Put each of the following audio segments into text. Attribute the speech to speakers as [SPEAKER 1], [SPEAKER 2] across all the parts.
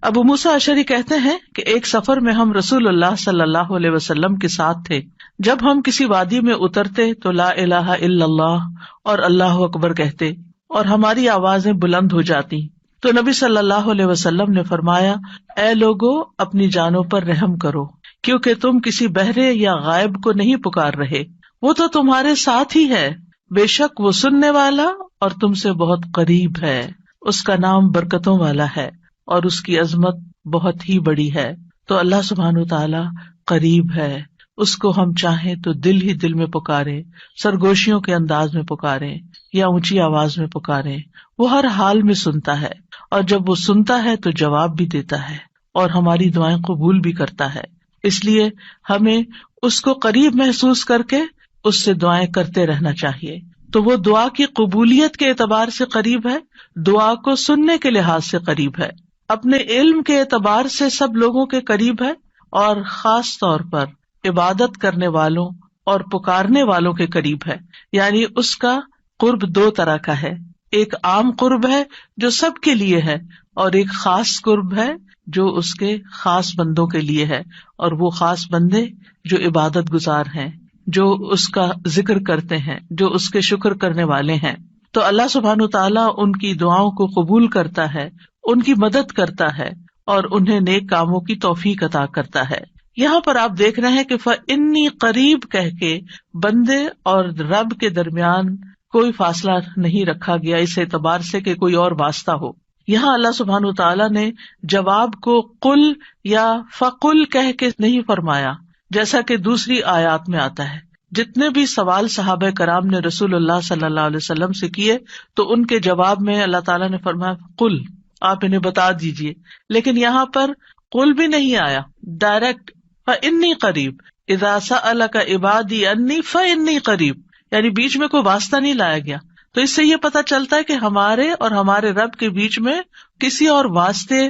[SPEAKER 1] ابو موسیٰ اشعری کہتے ہیں کہ ایک سفر میں ہم رسول اللہ صلی اللہ علیہ وسلم کے ساتھ تھے. جب ہم کسی وادی میں اترتے تو لا الہ الا اللہ اور اللہ اکبر کہتے اور ہماری آوازیں بلند ہو جاتی. تو نبی صلی اللہ علیہ وسلم نے فرمایا، اے لوگو اپنی جانوں پر رحم کرو، کیونکہ تم کسی بہرے یا غائب کو نہیں پکار رہے، وہ تو تمہارے ساتھ ہی ہے، بے شک وہ سننے والا اور تم سے بہت قریب ہے. اس کا نام برکتوں والا ہے اور اس کی عظمت بہت ہی بڑی ہے. تو اللہ سبحانہ وتعالی قریب ہے، اس کو ہم چاہیں تو دل ہی دل میں پکاریں، سرگوشیوں کے انداز میں پکاریں یا اونچی آواز میں پکاریں، وہ ہر حال میں سنتا ہے، اور جب وہ سنتا ہے تو جواب بھی دیتا ہے اور ہماری دعائیں قبول بھی کرتا ہے. اس لیے ہمیں اس کو قریب محسوس کر کے اس سے دعائیں کرتے رہنا چاہیے. تو وہ دعا کی قبولیت کے اعتبار سے قریب ہے، دعا کو سننے کے لحاظ سے قریب ہے، اپنے علم کے اعتبار سے سب لوگوں کے قریب ہے، اور خاص طور پر عبادت کرنے والوں اور پکارنے والوں کے قریب ہے. یعنی اس کا قرب دو طرح کا ہے، ایک عام قرب ہے جو سب کے لیے ہے، اور ایک خاص قرب ہے جو اس کے خاص بندوں کے لیے ہے، اور وہ خاص بندے جو عبادت گزار ہیں، جو اس کا ذکر کرتے ہیں، جو اس کے شکر کرنے والے ہیں. تو اللہ سبحانہ تعالیٰ ان کی دعاؤں کو قبول کرتا ہے، ان کی مدد کرتا ہے اور انہیں نیک کاموں کی توفیق عطا کرتا ہے. یہاں پر آپ دیکھ رہے ہیں کہ فَإِنِّي قریب کہہ کے بندے اور رب کے درمیان کوئی فاصلہ نہیں رکھا گیا اس اعتبار سے کہ کوئی اور واسطہ ہو. یہاں اللہ سبحانہ تعالیٰ نے جواب کو قل یا فقل کہہ کے نہیں فرمایا، جیسا کہ دوسری آیات میں آتا ہے. جتنے بھی سوال صحابہ کرام نے رسول اللہ صلی اللہ علیہ وسلم سے کیے تو ان کے جواب میں اللہ تعالیٰ نے فرمایا قل، آپ انہیں بتا دیجئے. لیکن یہاں پر قل بھی نہیں آیا، ڈائریکٹ فَإِنِّي قریب، اذا سألک عبادی انی فإنی قریب، یعنی بیچ میں کوئی واسطہ نہیں لایا گیا. تو اس سے یہ پتہ چلتا ہے کہ ہمارے اور ہمارے رب کے بیچ میں کسی اور واسطے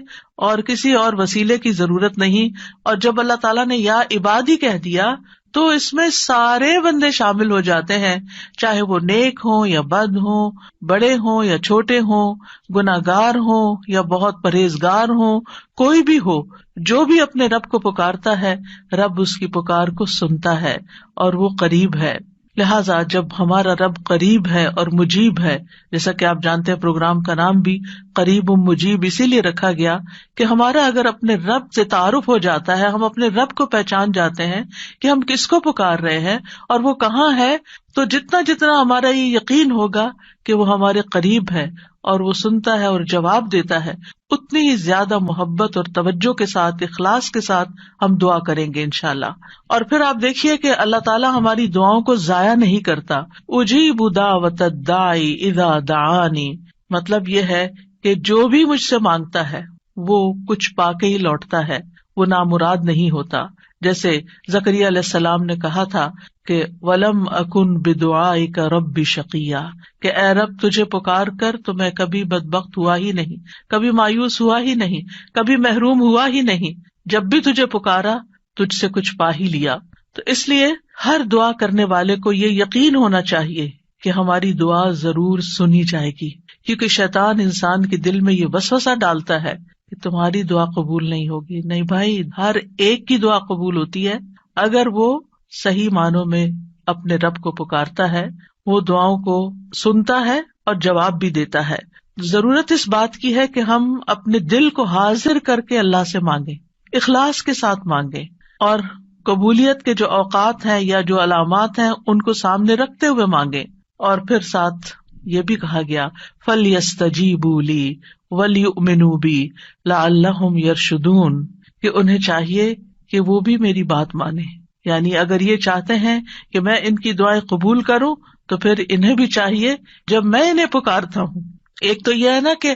[SPEAKER 1] اور کسی اور وسیلے کی ضرورت نہیں. اور جب اللہ تعالیٰ نے یا عبادی کہہ دیا تو اس میں سارے بندے شامل ہو جاتے ہیں، چاہے وہ نیک ہوں یا بد ہوں، بڑے ہوں یا چھوٹے ہوں، گناہگار ہوں یا بہت پرہیزگار ہوں، کوئی بھی ہو، جو بھی اپنے رب کو پکارتا ہے رب اس کی پکار کو سنتا ہے اور وہ قریب ہے. لہٰذا جب ہمارا رب قریب ہے اور مجیب ہے، جیسا کہ آپ جانتے ہیں پروگرام کا نام بھی قریب مجیب اسی لیے رکھا گیا کہ ہمارا اگر اپنے رب سے تعارف ہو جاتا ہے، ہم اپنے رب کو پہچان جاتے ہیں کہ ہم کس کو پکار رہے ہیں اور وہ کہاں ہے، تو جتنا جتنا ہمارا یہ یقین ہوگا کہ وہ ہمارے قریب ہے اور وہ سنتا ہے اور جواب دیتا ہے، اتنی ہی زیادہ محبت اور توجہ کے ساتھ، اخلاص کے ساتھ ہم دعا کریں گے انشاءاللہ. اور پھر آپ دیکھیے کہ اللہ تعالیٰ ہماری دعاؤں کو ضائع نہیں کرتا. اجیب دعوت الداعی اذا دعانی، مطلب یہ ہے کہ جو بھی مجھ سے مانگتا ہے وہ کچھ پا کے ہی لوٹتا ہے، وہ نامراد نہیں ہوتا. جیسے زکریا علیہ السلام نے کہا تھا کہ وَلَمْ أَكُنْ بِدُعَائِكَ رَبِّ شَقِيًّا، کہ اے رب تجھے پکار کر تو میں کبھی بدبخت ہوا ہی نہیں، کبھی مایوس ہوا ہی نہیں، کبھی محروم ہوا ہی نہیں. جب بھی تجھے پکارا تجھ سے کچھ پا ہی لیا. تو اس لیے ہر دعا کرنے والے کو یہ یقین ہونا چاہیے کہ ہماری دعا ضرور سنی جائے گی، کیونکہ شیطان انسان کے دل میں یہ وسوسہ ڈالتا ہے کہ تمہاری دعا قبول نہیں ہوگی. نہیں بھائی، ہر ایک کی دعا قبول ہوتی ہے اگر وہ صحیح معنوں میں اپنے رب کو پکارتا ہے، وہ دعاؤں کو سنتا ہے اور جواب بھی دیتا ہے. ضرورت اس بات کی ہے کہ ہم اپنے دل کو حاضر کر کے اللہ سے مانگیں، اخلاص کے ساتھ مانگیں، اور قبولیت کے جو اوقات ہیں یا جو علامات ہیں ان کو سامنے رکھتے ہوئے مانگیں. اور پھر ساتھ یہ بھی کہا گیا فَلْيَسْتَجِيبُوا لِي وَلْيُؤْمِنُوا بِي لَعَلَّهُمْ يَرْشُدُونَ، کہ انہیں چاہیے کہ وہ بھی میری بات مانیں. یعنی اگر یہ چاہتے ہیں کہ میں ان کی دعائیں قبول کروں تو پھر انہیں بھی چاہیے جب میں انہیں پکارتا ہوں، ایک تو یہ ہے نا کہ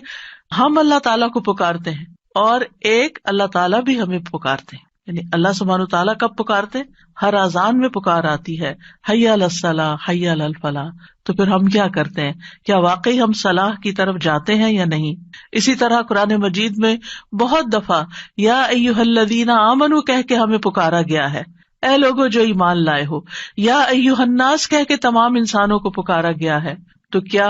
[SPEAKER 1] ہم اللہ تعالیٰ کو پکارتے ہیں، اور ایک اللہ تعالیٰ بھی ہمیں پکارتے ہیں. یعنی اللہ سبحانہ تعالیٰ کب پکارتے؟ ہر اذان میں پکار آتی ہے، حی علی الصلاۃ حی علی الفلاح. تو پھر ہم کیا کرتے ہیں؟ کیا واقعی ہم صلاح کی طرف جاتے ہیں یا نہیں؟ اسی طرح قرآن مجید میں بہت دفعہ یا ایھا الذین آمنوا کہہ کے ہمیں پکارا گیا ہے، اے لوگو جو ایمان لائے ہو. یا ایھا الناس کہہ کے تمام انسانوں کو پکارا گیا ہے. تو کیا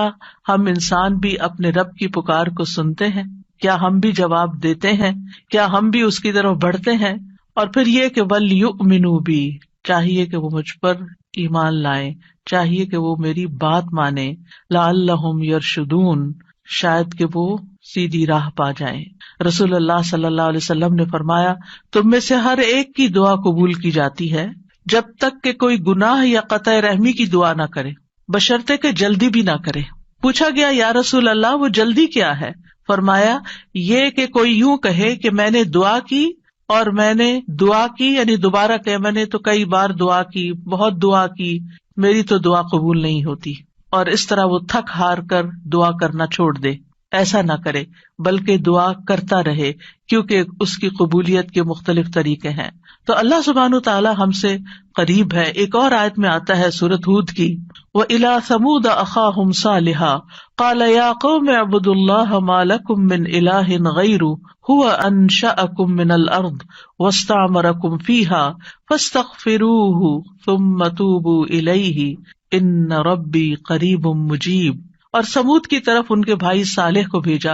[SPEAKER 1] ہم انسان بھی اپنے رب کی پکار کو سنتے ہیں؟ کیا ہم بھی جواب دیتے ہیں؟ کیا ہم بھی اس کی طرف بڑھتے ہیں؟ اور پھر یہ کہ وَلْيُؤْمِنُوا بِی، چاہیے کہ وہ مجھ پر ایمان لائیں، چاہیے کہ وہ میری بات مانیں، لعلہم یرشدون، شاید کہ وہ سیدھی راہ پا جائیں۔ رسول اللہ صلی اللہ علیہ وسلم نے فرمایا، تم میں سے ہر ایک کی دعا قبول کی جاتی ہے جب تک کہ کوئی گناہ یا قطع رحمی کی دعا نہ کرے، بشرطے کہ جلدی بھی نہ کرے۔ پوچھا گیا یا رسول اللہ وہ جلدی کیا ہے؟ فرمایا یہ کہ کوئی یوں کہے کہ میں نے دعا کی اور میں نے دعا کی، یعنی دوبارہ کہ میں نے تو کئی بار دعا کی، بہت دعا کی، میری تو دعا قبول نہیں ہوتی، اور اس طرح وہ تھک ہار کر دعا کرنا چھوڑ دے۔ ایسا نہ کرے بلکہ دعا کرتا رہے، کیونکہ اس کی قبولیت کے مختلف طریقے ہیں۔ تو اللہ سبحانہ وتعالی ہم سے قریب ہے۔ ایک اور آیت میں آتا ہے سورۃ ہود کی، وَإِلَىٰ ثَمُودَ أَخَاهُمْ صَالِحًا قَالَ يَا قَوْمِ اعْبُدُوا اللَّهَ مَا لَكُم مِّنْ إِلَٰهٍ غَيْرُهُ هُوَ أَنشَأَكُم مِّنَ الْأَرْضِ وَاسْتَعْمَرَكُم فِيهَا فَاسْتَغْفِرُوهُ ثُمَّ تُوبُوا إِلَيْهِ إِنَّ رَبِّي قَرِيبٌ مُّجِيبٌ۔ اور سمود کی طرف ان کے بھائی صالح کو بھیجا،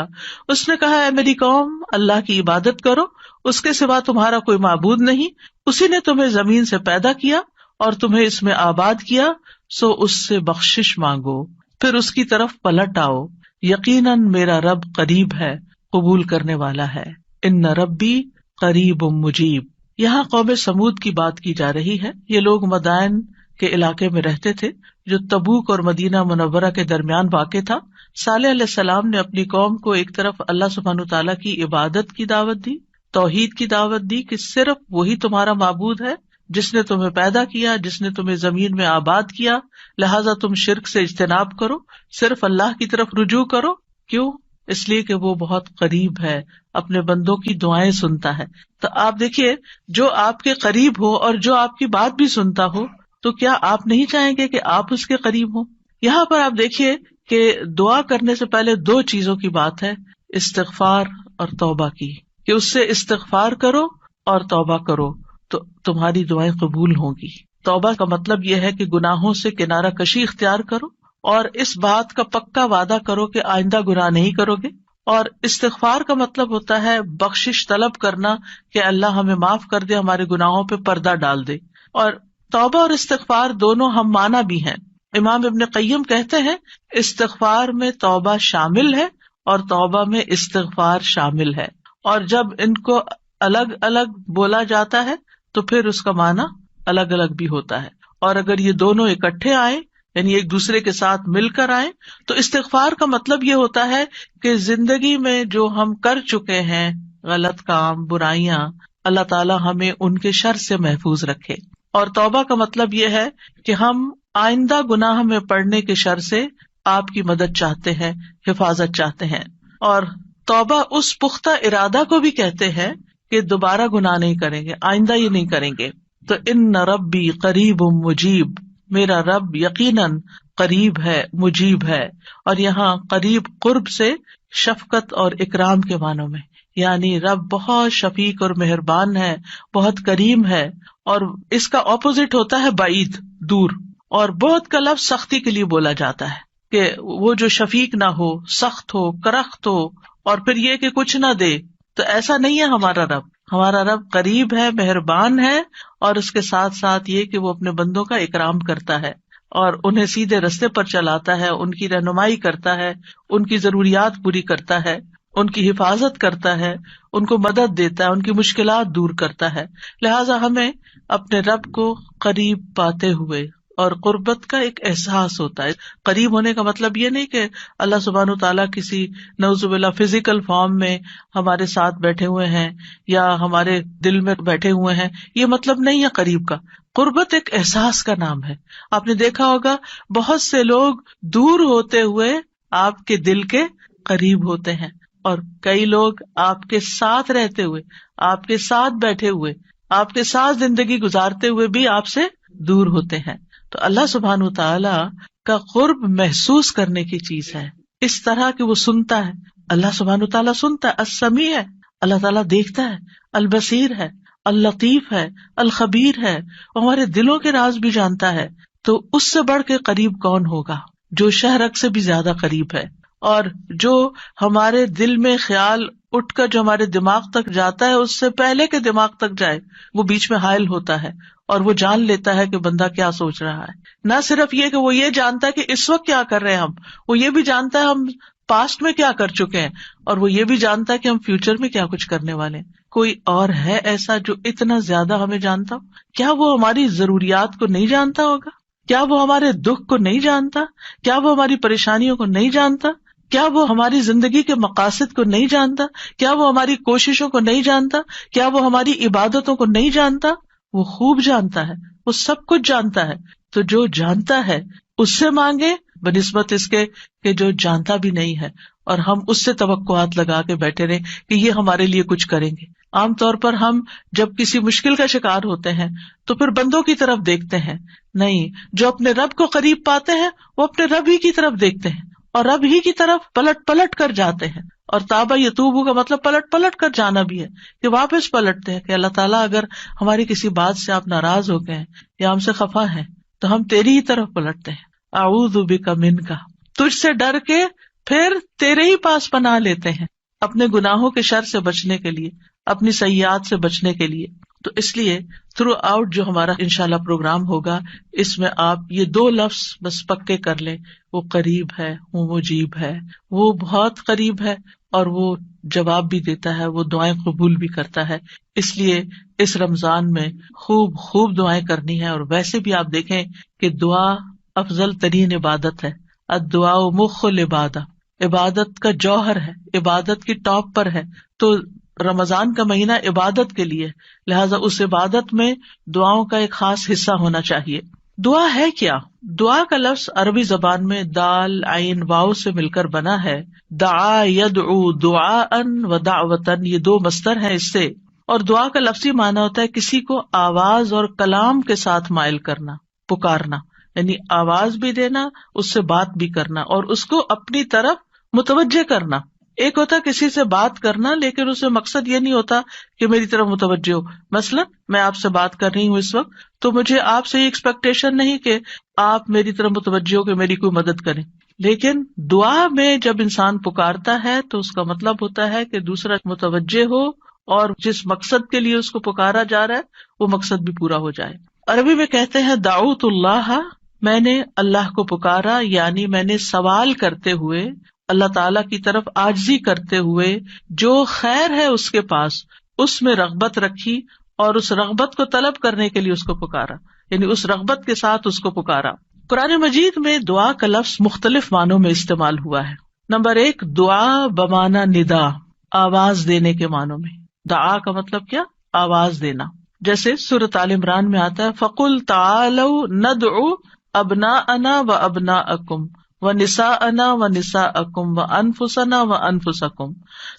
[SPEAKER 1] اس نے کہا اے میری قوم، اللہ کی عبادت کرو، اس کے سوا تمہارا کوئی معبود نہیں، اسی نے تمہیں زمین سے پیدا کیا اور تمہیں اس میں آباد کیا، سو اس سے بخشش مانگو، پھر اس کی طرف پلٹ آؤ، یقیناً میرا رب قریب ہے، قبول کرنے والا ہے۔ ان ربی قریب مجیب۔ یہاں قوم سمود کی بات کی جا رہی ہے۔ یہ لوگ مدائن کے علاقے میں رہتے تھے جو تبوک اور مدینہ منورہ کے درمیان واقع تھا۔ صالح علیہ السلام نے اپنی قوم کو ایک طرف اللہ سبحانہ تعالیٰ کی عبادت کی دعوت دی، توحید کی دعوت دی کہ صرف وہی تمہارا معبود ہے جس نے تمہیں پیدا کیا، جس نے تمہیں زمین میں آباد کیا، لہٰذا تم شرک سے اجتناب کرو، صرف اللہ کی طرف رجوع کرو۔ کیوں؟ اس لیے کہ وہ بہت قریب ہے، اپنے بندوں کی دعائیں سنتا ہے۔ تو آپ دیکھیے، جو آپ کے قریب ہو اور جو آپ کی بات بھی سنتا ہو، تو کیا آپ نہیں چاہیں گے کہ آپ اس کے قریب ہوں؟ یہاں پر آپ دیکھیے کہ دعا کرنے سے پہلے دو چیزوں کی بات ہے، استغفار اور توبہ کی، کہ اس سے استغفار کرو اور توبہ کرو تو تمہاری دعائیں قبول ہوں گی۔ توبہ کا مطلب یہ ہے کہ گناہوں سے کنارہ کشی اختیار کرو اور اس بات کا پکا وعدہ کرو کہ آئندہ گناہ نہیں کرو گے، اور استغفار کا مطلب ہوتا ہے بخشش طلب کرنا کہ اللہ ہمیں معاف کر دے، ہمارے گناہوں پہ پردہ ڈال دے۔ اور توبہ اور استغفار دونوں ہم معنی بھی ہیں۔ امام ابن قیم کہتے ہیں استغفار میں توبہ شامل ہے اور توبہ میں استغفار شامل ہے، اور جب ان کو الگ الگ بولا جاتا ہے تو پھر اس کا معنی الگ الگ بھی ہوتا ہے، اور اگر یہ دونوں اکٹھے آئیں یعنی ایک دوسرے کے ساتھ مل کر آئیں تو استغفار کا مطلب یہ ہوتا ہے کہ زندگی میں جو ہم کر چکے ہیں غلط کام، برائیاں، اللہ تعالی ہمیں ان کے شر سے محفوظ رکھے، اور توبہ کا مطلب یہ ہے کہ ہم آئندہ گناہ میں پڑنے کے شر سے آپ کی مدد چاہتے ہیں، حفاظت چاہتے ہیں۔ اور توبہ اس پختہ ارادہ کو بھی کہتے ہیں کہ دوبارہ گناہ نہیں کریں گے، آئندہ یہ نہیں کریں گے۔ تو ان ربی قریب مجیب، میرا رب یقیناً قریب ہے، مجیب ہے، اور یہاں قریب قرب سے شفقت اور اکرام کے معنوں میں، یعنی رب بہت شفیق اور مہربان ہے، بہت کریم ہے، اور اس کا اپوزٹ ہوتا ہے بعید، دور، اور بہت کا لفظ سختی کے لیے بولا جاتا ہے کہ وہ جو شفیق نہ ہو، سخت ہو، کرخت ہو، اور پھر یہ کہ کچھ نہ دے، تو ایسا نہیں ہے ہمارا رب۔ ہمارا رب قریب ہے، مہربان ہے، اور اس کے ساتھ ساتھ یہ کہ وہ اپنے بندوں کا اکرام کرتا ہے اور انہیں سیدھے رستے پر چلاتا ہے، ان کی رہنمائی کرتا ہے، ان کی ضروریات پوری کرتا ہے، ان کی حفاظت کرتا ہے، ان کو مدد دیتا ہے، ان کی مشکلات دور کرتا ہے۔ لہٰذا ہمیں اپنے رب کو قریب پاتے ہوئے، اور قربت کا ایک احساس ہوتا ہے۔ قریب ہونے کا مطلب یہ نہیں کہ اللہ سبحانہ تعالیٰ کسی نعوذ باللہ فزیکل فارم میں ہمارے ساتھ بیٹھے ہوئے ہیں یا ہمارے دل میں بیٹھے ہوئے ہیں، یہ مطلب نہیں ہے قریب کا۔ قربت ایک احساس کا نام ہے۔ آپ نے دیکھا ہوگا بہت سے لوگ دور ہوتے ہوئے آپ کے دل کے قریب ہوتے ہیں، اور کئی لوگ آپ کے ساتھ رہتے ہوئے، آپ کے ساتھ بیٹھے ہوئے، آپ کے ساتھ زندگی گزارتے ہوئے بھی آپ سے دور ہوتے ہیں۔ تو اللہ سبحانہ تعالیٰ کا قرب محسوس کرنے کی چیز ہے، اس طرح کہ وہ سنتا ہے۔ اللہ سبحانہ تعالیٰ سنتا ہے، السمیع ہے، اللہ تعالیٰ دیکھتا ہے، البصیر ہے، اللطیف ہے، الخبیر ہے، ہمارے دلوں کے راز بھی جانتا ہے۔ تو اس سے بڑھ کے قریب کون ہوگا جو شہرک سے بھی زیادہ قریب ہے، اور جو ہمارے دل میں خیال اٹھ کر جو ہمارے دماغ تک جاتا ہے اس سے پہلے کہ دماغ تک جائے وہ بیچ میں حائل ہوتا ہے اور وہ جان لیتا ہے کہ بندہ کیا سوچ رہا ہے. نہ صرف یہ کہ وہ یہ جانتا ہے کہ اس وقت کیا کر رہے ہیں ہم، وہ یہ بھی جانتا ہے ہم پاسٹ میں کیا کر چکے ہیں، اور وہ یہ بھی جانتا ہے کہ ہم فیوچر میں کیا کچھ کرنے والے ہیں. کوئی اور ہے ایسا جو اتنا زیادہ ہمیں جانتا ہو؟ کیا وہ ہماری ضروریات کو نہیں جانتا ہوگا؟ کیا وہ ہمارے دکھ کو نہیں جانتا؟ کیا وہ ہماری پریشانیوں کو نہیں جانتا؟ کیا وہ ہماری زندگی کے مقاصد کو نہیں جانتا؟ کیا وہ ہماری کوششوں کو نہیں جانتا؟ کیا وہ ہماری عبادتوں کو نہیں جانتا؟ وہ خوب جانتا ہے، وہ سب کچھ جانتا ہے. تو جو جانتا ہے اس سے مانگے بنسبت اس کے کہ جو جانتا بھی نہیں ہے اور ہم اس سے توقعات لگا کے بیٹھے رہے کہ یہ ہمارے لیے کچھ کریں گے. عام طور پر ہم جب کسی مشکل کا شکار ہوتے ہیں تو پھر بندوں کی طرف دیکھتے ہیں، نہیں، جو اپنے رب کو قریب پاتے ہیں وہ اپنے رب ہی کی طرف دیکھتے ہیں اور رب ہی کی طرف پلٹ پلٹ کر جاتے ہیں. اور تابا یتوبو کا مطلب پلٹ پلٹ کر جانا بھی ہے کہ واپس پلٹتے ہیں کہ اللہ تعالیٰ اگر ہماری کسی بات سے آپ ناراض ہو گئے یا ہم سے خفا ہیں تو ہم تیری ہی طرف پلٹتے ہیں. اعوذ بک منک، تجھ سے ڈر کے پھر تیرے ہی پاس پناہ لیتے ہیں اپنے گناہوں کے شر سے بچنے کے لیے، اپنی سیئات سے بچنے کے لیے. تو اس لیے تھرو آؤٹ جو ہمارا انشاءاللہ پروگرام ہوگا اس میں آپ یہ 2 لفظ بس پکے کر لیں، وہ قریب ہے، وہ مجیب ہے، وہ بہت قریب ہے اور وہ جواب بھی دیتا ہے، وہ دعائیں قبول بھی کرتا ہے. اس لیے اس رمضان میں خوب خوب دعائیں کرنی ہے. اور ویسے بھی آپ دیکھیں کہ دعا افضل ترین عبادت ہے. الدعاء مخ العبادہ، عبادت کا جوہر ہے، عبادت کی ٹاپ پر ہے. تو رمضان کا مہینہ عبادت کے لیے، لہٰذا اس عبادت میں دعاؤں کا ایک خاص حصہ ہونا چاہیے. دعا ہے کیا؟ دعا کا لفظ عربی زبان میں دال عین واو سے مل کر بنا ہے. دعا یدعو دعاء و دعوتن، یہ 2 مصدر ہیں اس سے. اور دعا کا لفظی معنی ہوتا ہے کسی کو آواز اور کلام کے ساتھ مائل کرنا، پکارنا، یعنی آواز بھی دینا، اس سے بات بھی کرنا اور اس کو اپنی طرف متوجہ کرنا. ایک ہوتا کسی سے بات کرنا لیکن اس میں مقصد یہ نہیں ہوتا کہ میری طرف متوجہ ہو. مثلا میں آپ سے بات کر رہی ہوں اس وقت تو مجھے آپ سے یہ ایکسپیکٹیشن نہیں کہ آپ میری طرف متوجہ ہو کہ میری کوئی مدد کریں. لیکن دعا میں جب انسان پکارتا ہے تو اس کا مطلب ہوتا ہے کہ دوسرا متوجہ ہو اور جس مقصد کے لیے اس کو پکارا جا رہا ہے وہ مقصد بھی پورا ہو جائے. عربی میں کہتے ہیں دعوت اللہ، میں نے اللہ کو پکارا، یعنی میں نے سوال کرتے ہوئے، اللہ تعالی کی طرف عاجزی کرتے ہوئے، جو خیر ہے اس کے پاس اس میں رغبت رکھی اور اس رغبت کو طلب کرنے کے لیے اس کو پکارا، یعنی اس رغبت کے ساتھ اس کو پکارا. قرآن مجید میں دعا کا لفظ مختلف معنوں میں استعمال ہوا ہے. نمبر 1 دعا بمعنی ندا، آواز دینے کے معنوں میں. دعا کا مطلب کیا؟ آواز دینا. جیسے سورۃ آل عمران میں آتا ہے فَقُلْ تَعَالَوْا نَدْعُ أَبْنَاءَنَا وَأَبْنَاءَكُمْ وَنِسَاءَنَا وَنِسَاءَكُمْ وَأَنفُسَنَا وَأَنفُسَكُمْ.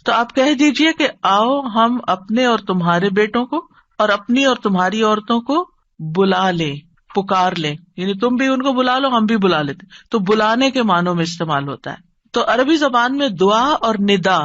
[SPEAKER 1] تو آپ کہہ دیجئے کہ آؤ ہم اپنے اور تمہارے بیٹوں کو اور اپنی اور تمہاری عورتوں کو بلا لیں، پکار لیں، یعنی تم بھی ان کو بلا لو ہم بھی بلا لیتے. تو بلانے کے معنوں میں استعمال ہوتا ہے. تو عربی زبان میں دعا اور ندا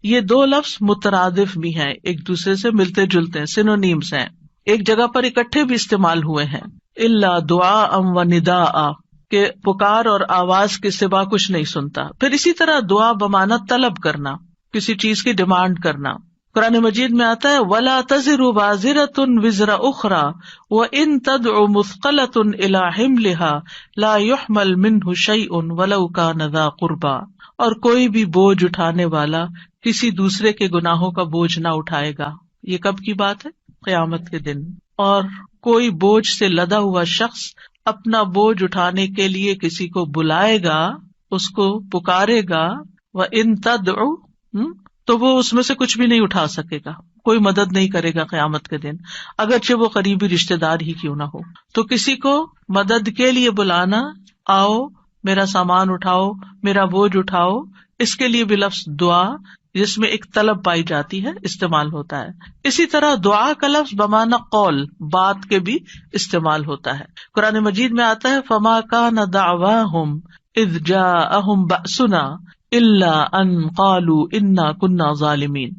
[SPEAKER 1] یہ 2 لفظ مترادف بھی ہیں، ایک دوسرے سے ملتے جلتے ہیں، سینونیمز ہیں، ایک جگہ پر اکٹھے بھی استعمال ہوئے ہیں. الا دعاء و نداء، کہ پکار اور آواز کے سوا کچھ نہیں سنتا. پھر اسی طرح دعا بمعنی طلب کرنا، کسی چیز کی ڈیمانڈ کرنا. قرآن مجید میں آتا ہے وَلَا تَزِرُ وَازِرَةٌ وِزْرَ أُخْرَى وَإِن تَدْعُ مُثْقَلَةٌ إِلَىٰ حِمْلِهَا لَا يُحْمَلْ مِنْهُ شَيْءٌ وَلَوْ كَانَ ذَا قُرْبَىٰ. اور کوئی بھی بوجھ اٹھانے والا کسی دوسرے کے گناہوں کا بوجھ نہ اٹھائے گا. یہ کب کی بات ہے؟ قیامت کے دن. اور کوئی بوجھ سے لدا ہوا شخص اپنا بوجھ اٹھانے کے لیے کسی کو بلائے گا، اس کو پکارے گا، وَإِن تَدْعُ، تو وہ اس میں سے کچھ بھی نہیں اٹھا سکے گا، کوئی مدد نہیں کرے گا قیامت کے دن، اگرچہ وہ قریبی رشتے دار ہی کیوں نہ ہو. تو کسی کو مدد کے لیے بلانا، آؤ میرا سامان اٹھاؤ، میرا بوجھ اٹھاؤ، اس کے لیے بھی لفظ دعا جس میں ایک طلب پائی جاتی ہے استعمال ہوتا ہے. اسی طرح دعا کا لفظ بمعنی قول، بات کے بھی استعمال ہوتا ہے. قرآن مجید میں آتا ہے فما کان دعواہم اذ جاءہم بأسنا الا ان قالوا انا كنا ظالمین.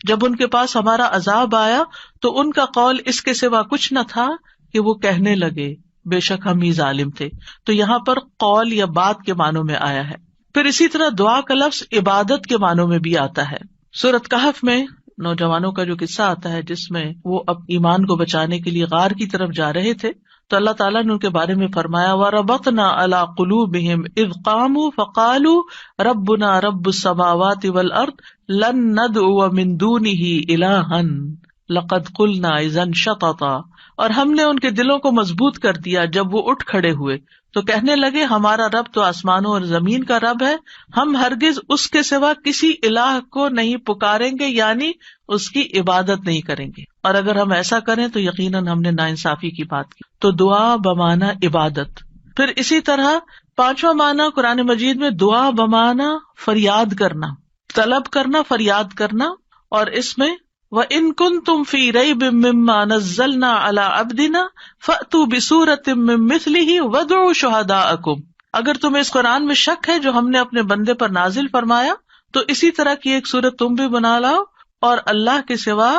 [SPEAKER 1] جب ان کے پاس ہمارا عذاب آیا تو ان کا قول اس کے سوا کچھ نہ تھا کہ وہ کہنے لگے بے شک ہم ہی ظالم تھے. تو یہاں پر قول یا بات کے معنوں میں آیا ہے. پھر اسی طرح دعا کا لفظ عبادت کے معنوں میں بھی آتا ہے. سورۃ کہف میں نوجوانوں کا جو قصہ آتا ہے جس میں وہ اب ایمان کو بچانے کے لیے غار کی طرف جا رہے تھے تو اللہ تعالیٰ نے ان کے بارے میں فرمایا وَرَبَطْنَا عَلَىٰ قُلُوبِهِمْ إِذْ قَامُوا فَقَالُوا رَبُّنَا رَبُّ السَّمَاوَاتِ وَالْأَرْضِ لَن نَّدْعُوَ مِن دُونِهِ إِلَٰهًا لَقَدْ قُلْنَا إِذًا شَطَطًا. اور ہم نے ان کے دلوں کو مضبوط کر دیا جب وہ اٹھ کھڑے ہوئے تو کہنے لگے ہمارا رب تو آسمانوں اور زمین کا رب ہے، ہم ہرگز اس کے سوا کسی الہ کو نہیں پکاریں گے، یعنی اس کی عبادت نہیں کریں گے، اور اگر ہم ایسا کریں تو یقیناً ہم نے ناانصافی کی بات کی. تو دعا بمعنی عبادت. پھر اسی طرح پانچواں معنی قرآن مجید میں دعا بمعنی فریاد کرنا، طلب کرنا، فریاد کرنا. اور اس میں وَإِن كُنتُمْ فِي رَيْبٍ مِّمَّا نَزَّلْنَا عَلَىٰ عَبْدِنَا فَأْتُوا بِسُورَةٍ مِّن مِّثْلِهِ وَادْعُوا شُهَدَاءَكُمْ. اگر تمہیں اس قرآن میں شک ہے جو ہم نے اپنے بندے پر نازل فرمایا تو اسی طرح کی ایک سورت تم بھی بنا لاؤ اور اللہ کے سوا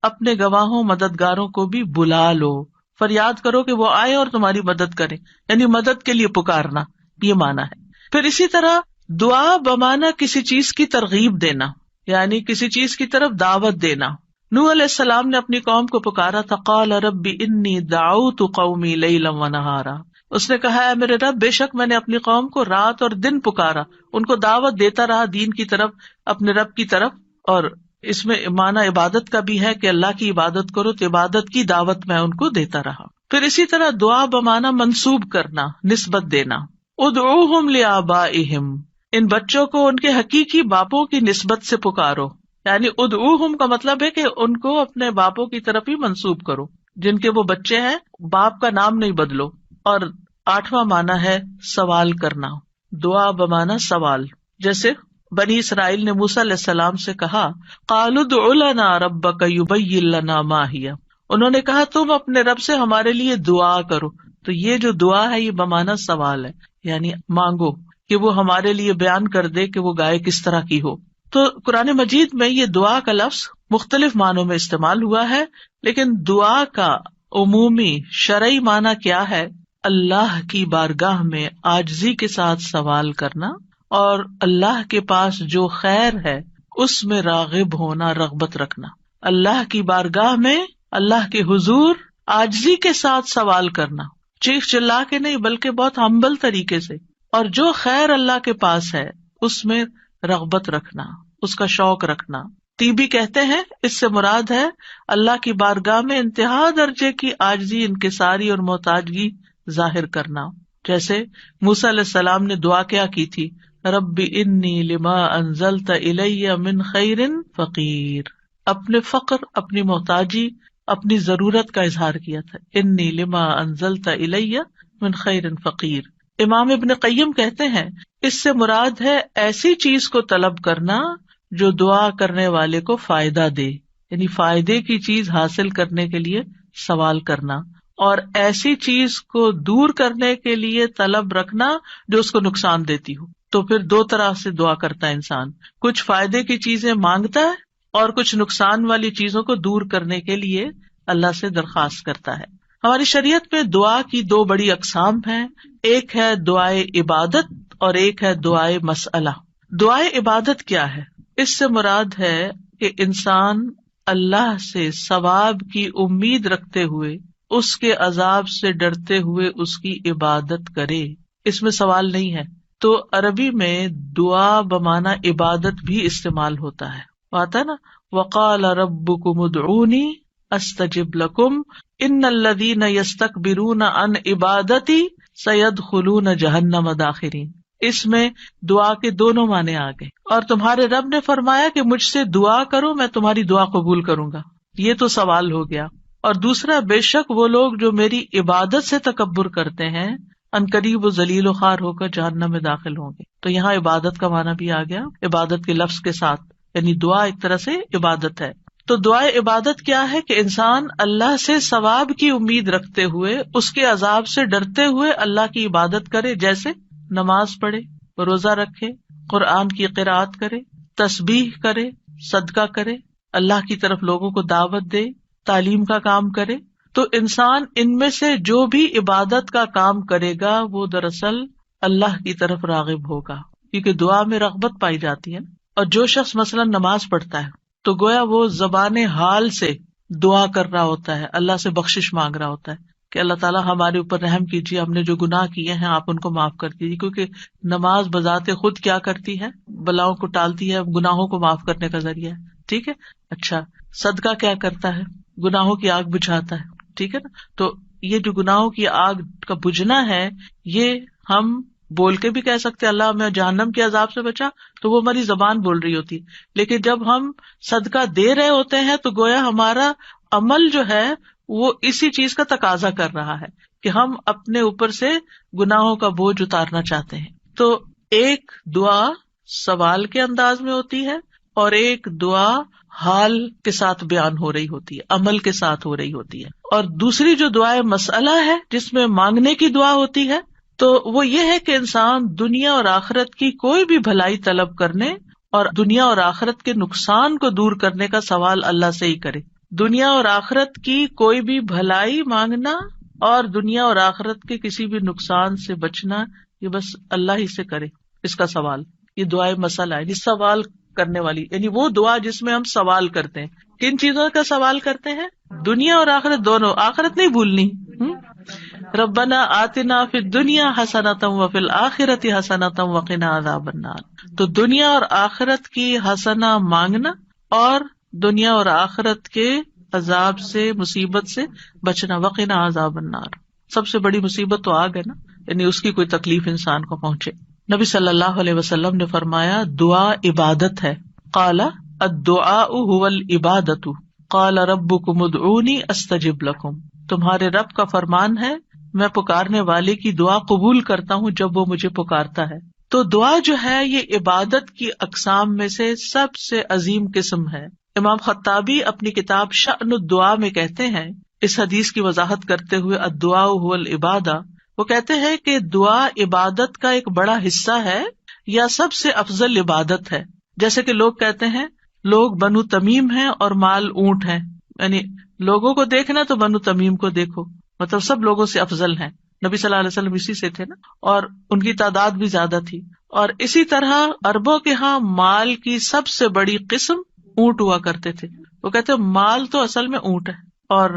[SPEAKER 1] اپنے گواہوں مددگاروں کو بھی بلا لو. فریاد کرو کہ وہ آئے اور تمہاری مدد کریں، یعنی مدد کے لیے پکارنا، یہ معنی ہے. پھر اسی طرح دعا بمعنی کسی چیز کی ترغیب دینا، یعنی کسی چیز کی طرف دعوت دینا. نوح علیہ السلام نے اپنی قوم کو پکارا تھا، قال رب انی دعوت قومی لیلا ونہارا. اس نے کہا ہے میرے رب، بے شک میں نے اپنی قوم کو رات اور دن پکارا، ان کو دعوت دیتا رہا دین کی طرف، اپنے رب کی طرف. اور اس میں معنی عبادت کا بھی ہے کہ اللہ کی عبادت کرو تو عبادت کی دعوت میں ان کو دیتا رہا. پھر اسی طرح دعا بمعنی منسوب کرنا، نسبت دینا. ادعوہم لآبائہم، ان بچوں کو ان کے حقیقی باپوں کی نسبت سے پکارو. یعنی ادعوہم کا مطلب ہے کہ ان کو اپنے باپوں کی طرف ہی منسوب کرو، جن کے وہ بچے ہیں باپ کا نام نہیں بدلو. اور آٹھواں معنی ہے سوال کرنا، دعا بمعنی سوال. جیسے بنی اسرائیل نے موسیٰ علیہ السلام سے کہا قالوا ادع لنا ربک یبین لنا ما ہی، انہوں نے کہا تم اپنے رب سے ہمارے لیے دعا کرو. تو یہ جو دعا ہے یہ بمعنی سوال ہے، یعنی مانگو کہ وہ ہمارے لیے بیان کر دے کہ وہ گائے کس طرح کی ہو. تو قرآن مجید میں یہ دعا کا لفظ مختلف معنوں میں استعمال ہوا ہے، لیکن دعا کا عمومی شرعی معنی کیا ہے؟ اللہ کی بارگاہ میں عاجزی کے ساتھ سوال کرنا اور اللہ کے پاس جو خیر ہے اس میں راغب ہونا، رغبت رکھنا. اللہ کی بارگاہ میں اللہ کے حضور عاجزی کے ساتھ سوال کرنا، چیخ چلا کے نہیں بلکہ بہت ہمبل طریقے سے. اور جو خیر اللہ کے پاس ہے اس میں رغبت رکھنا، اس کا شوق رکھنا. طیبی کہتے ہیں اس سے مراد ہے اللہ کی بارگاہ میں انتہا درجے کی عاجزی، انکساری اور محتاجگی ظاہر کرنا. جیسے موسیٰ علیہ السلام نے دعا کیا کی تھی، رب انی لما انزلت الی من خیر فقیر. اپنے فقر، اپنی محتاجی، اپنی ضرورت کا اظہار کیا تھا، انی لما انزلت الی من خیر فقیر. امام ابن قیم کہتے ہیں اس سے مراد ہے ایسی چیز کو طلب کرنا جو دعا کرنے والے کو فائدہ دے، یعنی فائدے کی چیز حاصل کرنے کے لیے سوال کرنا، اور ایسی چیز کو دور کرنے کے لیے طلب رکھنا جو اس کو نقصان دیتی ہو. تو پھر دو طرح سے دعا کرتا ہے انسان، کچھ فائدے کی چیزیں مانگتا ہے اور کچھ نقصان والی چیزوں کو دور کرنے کے لیے اللہ سے درخواست کرتا ہے. ہماری شریعت میں دعا کی دو بڑی اقسام ہیں، ایک ہے دعائے عبادت اور ایک ہے دعائے مسئلہ. دعائے عبادت کیا ہے؟ اس سے مراد ہے کہ انسان اللہ سے ثواب کی امید رکھتے ہوئے، اس کے عذاب سے ڈرتے ہوئے اس کی عبادت کرے، اس میں سوال نہیں ہے. تو عربی میں دعا بمعنی عبادت بھی استعمال ہوتا ہے، آتا ہے نا، وقال ربکم ادعونی استجب لکم ان الذین یستکبرون عن عبادتی سیدخلون جہنم داخرین. اس میں دعا کے دونوں معنی آ گئے. اور تمہارے رب نے فرمایا کہ مجھ سے دعا کرو میں تمہاری دعا قبول کروں گا، یہ تو سوال ہو گیا. اور دوسرا، بے شک وہ لوگ جو میری عبادت سے تکبر کرتے ہیں عنقریب و ذلیل و خوار ہو کر جہنم میں داخل ہوں گے. تو یہاں عبادت کا معنی بھی آ گیا عبادت کے لفظ کے ساتھ، یعنی دعا ایک طرح سے عبادت ہے. تو دعائے عبادت کیا ہے کہ انسان اللہ سے ثواب کی امید رکھتے ہوئے، اس کے عذاب سے ڈرتے ہوئے اللہ کی عبادت کرے، جیسے نماز پڑھے، روزہ رکھے، قرآن کی قرأت کرے، تسبیح کرے، صدقہ کرے، اللہ کی طرف لوگوں کو دعوت دے، تعلیم کا کام کرے. تو انسان ان میں سے جو بھی عبادت کا کام کرے گا وہ دراصل اللہ کی طرف راغب ہوگا. کیونکہ دعا میں رغبت پائی جاتی ہے. اور جو شخص مثلا نماز پڑھتا ہے تو گویا وہ زبان حال سے دعا کر رہا ہوتا ہے، اللہ سے بخشش مانگ رہا ہوتا ہے کہ اللہ تعالیٰ ہمارے اوپر رحم کیجیے، ہم نے جو گناہ کیے ہیں آپ ان کو معاف کر دیجیے. کیونکہ نماز بذات خود کیا کرتی ہے؟ بلاؤں کو ٹالتی ہے، گناہوں کو معاف کرنے کا ذریعہ ہے. ٹھیک ہے. اچھا، صدقہ کیا کرتا ہے؟ گناہوں کی آگ بجھاتا ہے. ٹھیک ہے نا. تو یہ جو گناہوں کی آگ کا بجھنا ہے، یہ ہم بول کے بھی کہہ سکتے اللہ ہمیں جہنم کے عذاب سے بچا، تو وہ ہماری زبان بول رہی ہوتی. لیکن جب ہم صدقہ دے رہے ہوتے ہیں تو گویا ہمارا عمل جو ہے وہ اسی چیز کا تقاضا کر رہا ہے کہ ہم اپنے اوپر سے گناہوں کا بوجھ اتارنا چاہتے ہیں. تو ایک دعا سوال کے انداز میں ہوتی ہے اور ایک دعا حال کے ساتھ بیان ہو رہی ہوتی ہے، عمل کے ساتھ ہو رہی ہوتی ہے. اور دوسری جو دعائیں مسئلہ ہے جس میں مانگنے کی دعا ہوتی ہے، تو وہ یہ ہے کہ انسان دنیا اور آخرت کی کوئی بھی بھلائی طلب کرنے اور دنیا اور آخرت کے نقصان کو دور کرنے کا سوال اللہ سے ہی کرے. دنیا اور آخرت کی کوئی بھی بھلائی مانگنا اور دنیا اور آخرت کے کسی بھی نقصان سے بچنا، یہ بس اللہ ہی سے کرے اس کا سوال. یہ دعائیں مسئلہ ہے، جس سوال کرنے والی، یعنی وہ دعا جس میں ہم سوال کرتے ہیں. کن چیزوں کا سوال کرتے ہیں؟ دنیا اور آخرت دونوں. آخرت نہیں بھولنی. ربنا آتنا فی الدنیا حسنۃ وفی الآخرۃ حسنۃ وقنا عذاب النار. تو دنیا اور آخرت کی حسنہ مانگنا اور دنیا اور آخرت کے عذاب سے، مصیبت سے بچنا. وقنا عذاب النار، سب سے بڑی مصیبت تو آگ ہے نا، یعنی اس کی کوئی تکلیف انسان کو پہنچے. نبی صلی اللہ علیہ وسلم نے فرمایا دعا عبادت ہے. قال الدعاء هو العبادۃ قال ربکم ادعونی استجب لکم. تمہارے رب کا فرمان ہے میں پکارنے والے کی دعا قبول کرتا ہوں جب وہ مجھے پکارتا ہے. تو دعا جو ہے یہ عبادت کی اقسام میں سے سب سے عظیم قسم ہے. امام خطابی اپنی کتاب شأن الدعاء میں کہتے ہیں، اس حدیث کی وضاحت کرتے ہوئے الدعاء هو العبادہ، وہ کہتے ہیں کہ دعا عبادت کا ایک بڑا حصہ ہے یا سب سے افضل عبادت ہے. جیسے کہ لوگ کہتے ہیں لوگ بنو تمیم ہیں اور مال اونٹ ہیں، یعنی لوگوں کو دیکھنا تو بنو تمیم کو دیکھو، مطلب سب لوگوں سے افضل ہیں. نبی صلی اللہ علیہ وسلم اسی سے تھے نا، اور ان کی تعداد بھی زیادہ تھی. اور اسی طرح عربوں کے ہاں مال کی سب سے بڑی قسم اونٹ ہوا کرتے تھے. وہ کہتے مال تو اصل میں اونٹ ہے اور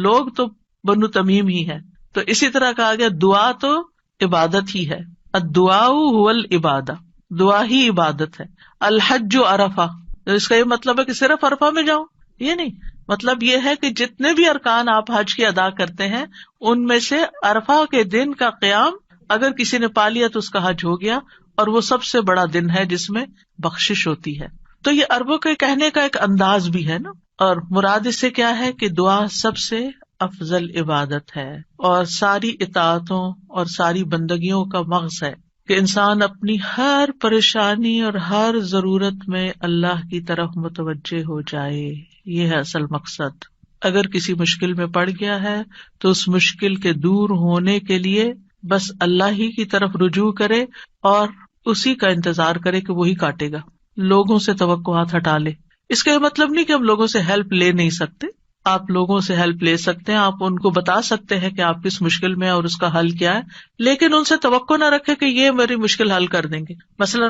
[SPEAKER 1] لوگ تو بنو تمیم ہی ہے. تو اسی طرح کہا گیا دعا تو عبادت ہی ہے. الدعاء هو العبادہ، دعا ہی عبادت ہے. الحج عرفہ، اس کا یہ مطلب ہے کہ صرف عرفہ میں جاؤ، یہ نہیں. مطلب یہ ہے کہ جتنے بھی ارکان آپ حج کے ادا کرتے ہیں ان میں سے عرفہ کے دن کا قیام اگر کسی نے پا لیا تو اس کا حج ہو گیا، اور وہ سب سے بڑا دن ہے جس میں بخشش ہوتی ہے. تو یہ عربوں کے کہنے کا ایک انداز بھی ہے نا. اور مراد اس سے کیا ہے کہ دعا سب سے افضل عبادت ہے اور ساری اطاعتوں اور ساری بندگیوں کا مغز ہے کہ انسان اپنی ہر پریشانی اور ہر ضرورت میں اللہ کی طرف متوجہ ہو جائے. یہ ہے اصل مقصد. اگر کسی مشکل میں پڑ گیا ہے تو اس مشکل کے دور ہونے کے لیے بس اللہ ہی کی طرف رجوع کرے اور اسی کا انتظار کرے کہ وہی کاٹے گا. لوگوں سے توقعات ہٹا لے. اس کا یہ مطلب نہیں کہ ہم لوگوں سے ہیلپ لے نہیں سکتے، آپ لوگوں سے ہیلپ لے سکتے ہیں، آپ ان کو بتا سکتے ہیں کہ آپ کس مشکل میں اور اس کا حل کیا ہے، لیکن ان سے توقع نہ رکھے کہ یہ میری مشکل حل کر دیں گے. مثلا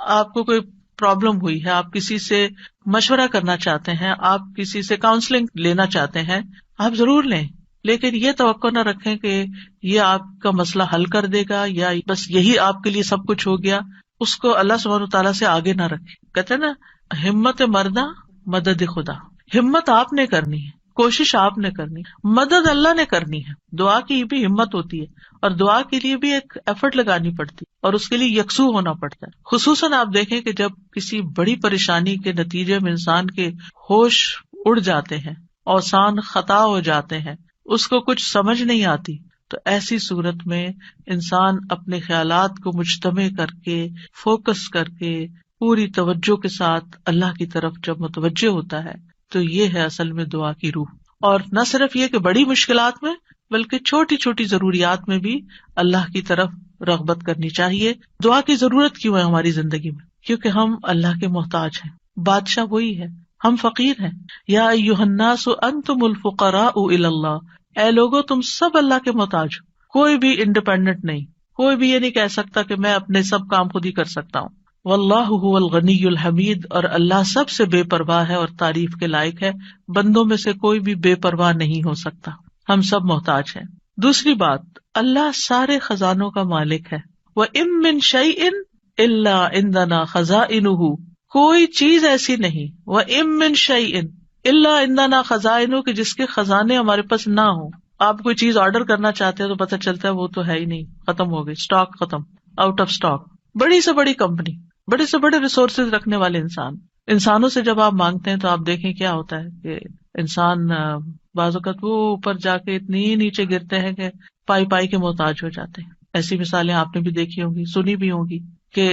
[SPEAKER 1] آپ کو کوئی پرابلم ہوئی ہے، آپ کسی سے مشورہ کرنا چاہتے ہیں، آپ کسی سے کاؤنسلنگ لینا چاہتے ہیں، آپ ضرور لیں، لیکن یہ توقع نہ رکھیں کہ یہ آپ کا مسئلہ حل کر دے گا یا بس یہی آپ کے لیے سب کچھ ہو گیا. اس کو اللہ سبحانہ وتعالیٰ سے آگے نہ رکھیں. کہتے ہیں نا ہمت مردہ مدد خدا. ہمت آپ نے کرنی ہے، کوشش آپ نے کرنی، مدد اللہ نے کرنی ہے. دعا کی بھی ہمت ہوتی ہے اور دعا کے لیے بھی ایک ایفرٹ لگانی پڑتی ہے اور اس کے لیے یکسو ہونا پڑتا ہے. خصوصاً آپ دیکھیں کہ جب کسی بڑی پریشانی کے نتیجے میں انسان کے ہوش اڑ جاتے ہیں، اوسان خطا ہو جاتے ہیں، اس کو کچھ سمجھ نہیں آتی، تو ایسی صورت میں انسان اپنے خیالات کو مجتمع کر کے، فوکس کر کے، پوری توجہ کے ساتھ اللہ کی طرف جب متوجہ ہوتا ہے تو یہ ہے اصل میں دعا کی روح. اور نہ صرف یہ کہ بڑی مشکلات میں بلکہ چھوٹی چھوٹی ضروریات میں بھی اللہ کی طرف رغبت کرنی چاہیے. دعا کی ضرورت کیوں ہے ہماری زندگی میں؟ کیونکہ ہم اللہ کے محتاج ہیں، بادشاہ وہی ہے، ہم فقیر ہیں. یا ایھا الناس انتم الفقراء الی اللہ، اے لوگو تم سب اللہ کے محتاج ہو، کوئی بھی انڈیپینڈنٹ نہیں. کوئی بھی یہ نہیں کہہ سکتا کہ میں اپنے سب کام خود ہی کر سکتا ہوں. واللہ هو الغنی الحمید، اور اللہ سب سے بے پرواہ ہے اور تعریف کے لائق ہے. بندوں میں سے کوئی بھی بے پرواہ نہیں ہو سکتا، ہم سب محتاج ہیں. دوسری بات، اللہ سارے خزانوں کا مالک ہے. وَإِن مِّن شَيْءٍ إِلَّا عِندَنَا خَزَائِنُهُ، کوئی چیز ایسی نہیں. وَإِن مِّن شَيْءٍ إِلَّا عِندَنَا خَزَائِنُهُ، کہ جس کے خزانے ہمارے پاس نہ ہوں. آپ کوئی چیز آرڈر کرنا چاہتے ہیں تو پتہ چلتا ہے وہ تو ہے ہی نہیں، ختم ہو گئی، اسٹاک ختم، آؤٹ آف اسٹاک. بڑی سے بڑی کمپنی، بڑے سے بڑے ریسورسز رکھنے والے انسانوں سے جب آپ مانگتے ہیں تو آپ دیکھیں کیا ہوتا ہے کہ انسان بعض اوقات وہ اوپر جا کے اتنی نیچے گرتے ہیں کہ پائی پائی کے محتاج ہو جاتے ہیں. ایسی مثالیں آپ نے بھی دیکھی ہوں گی، سنی بھی ہوں گی کہ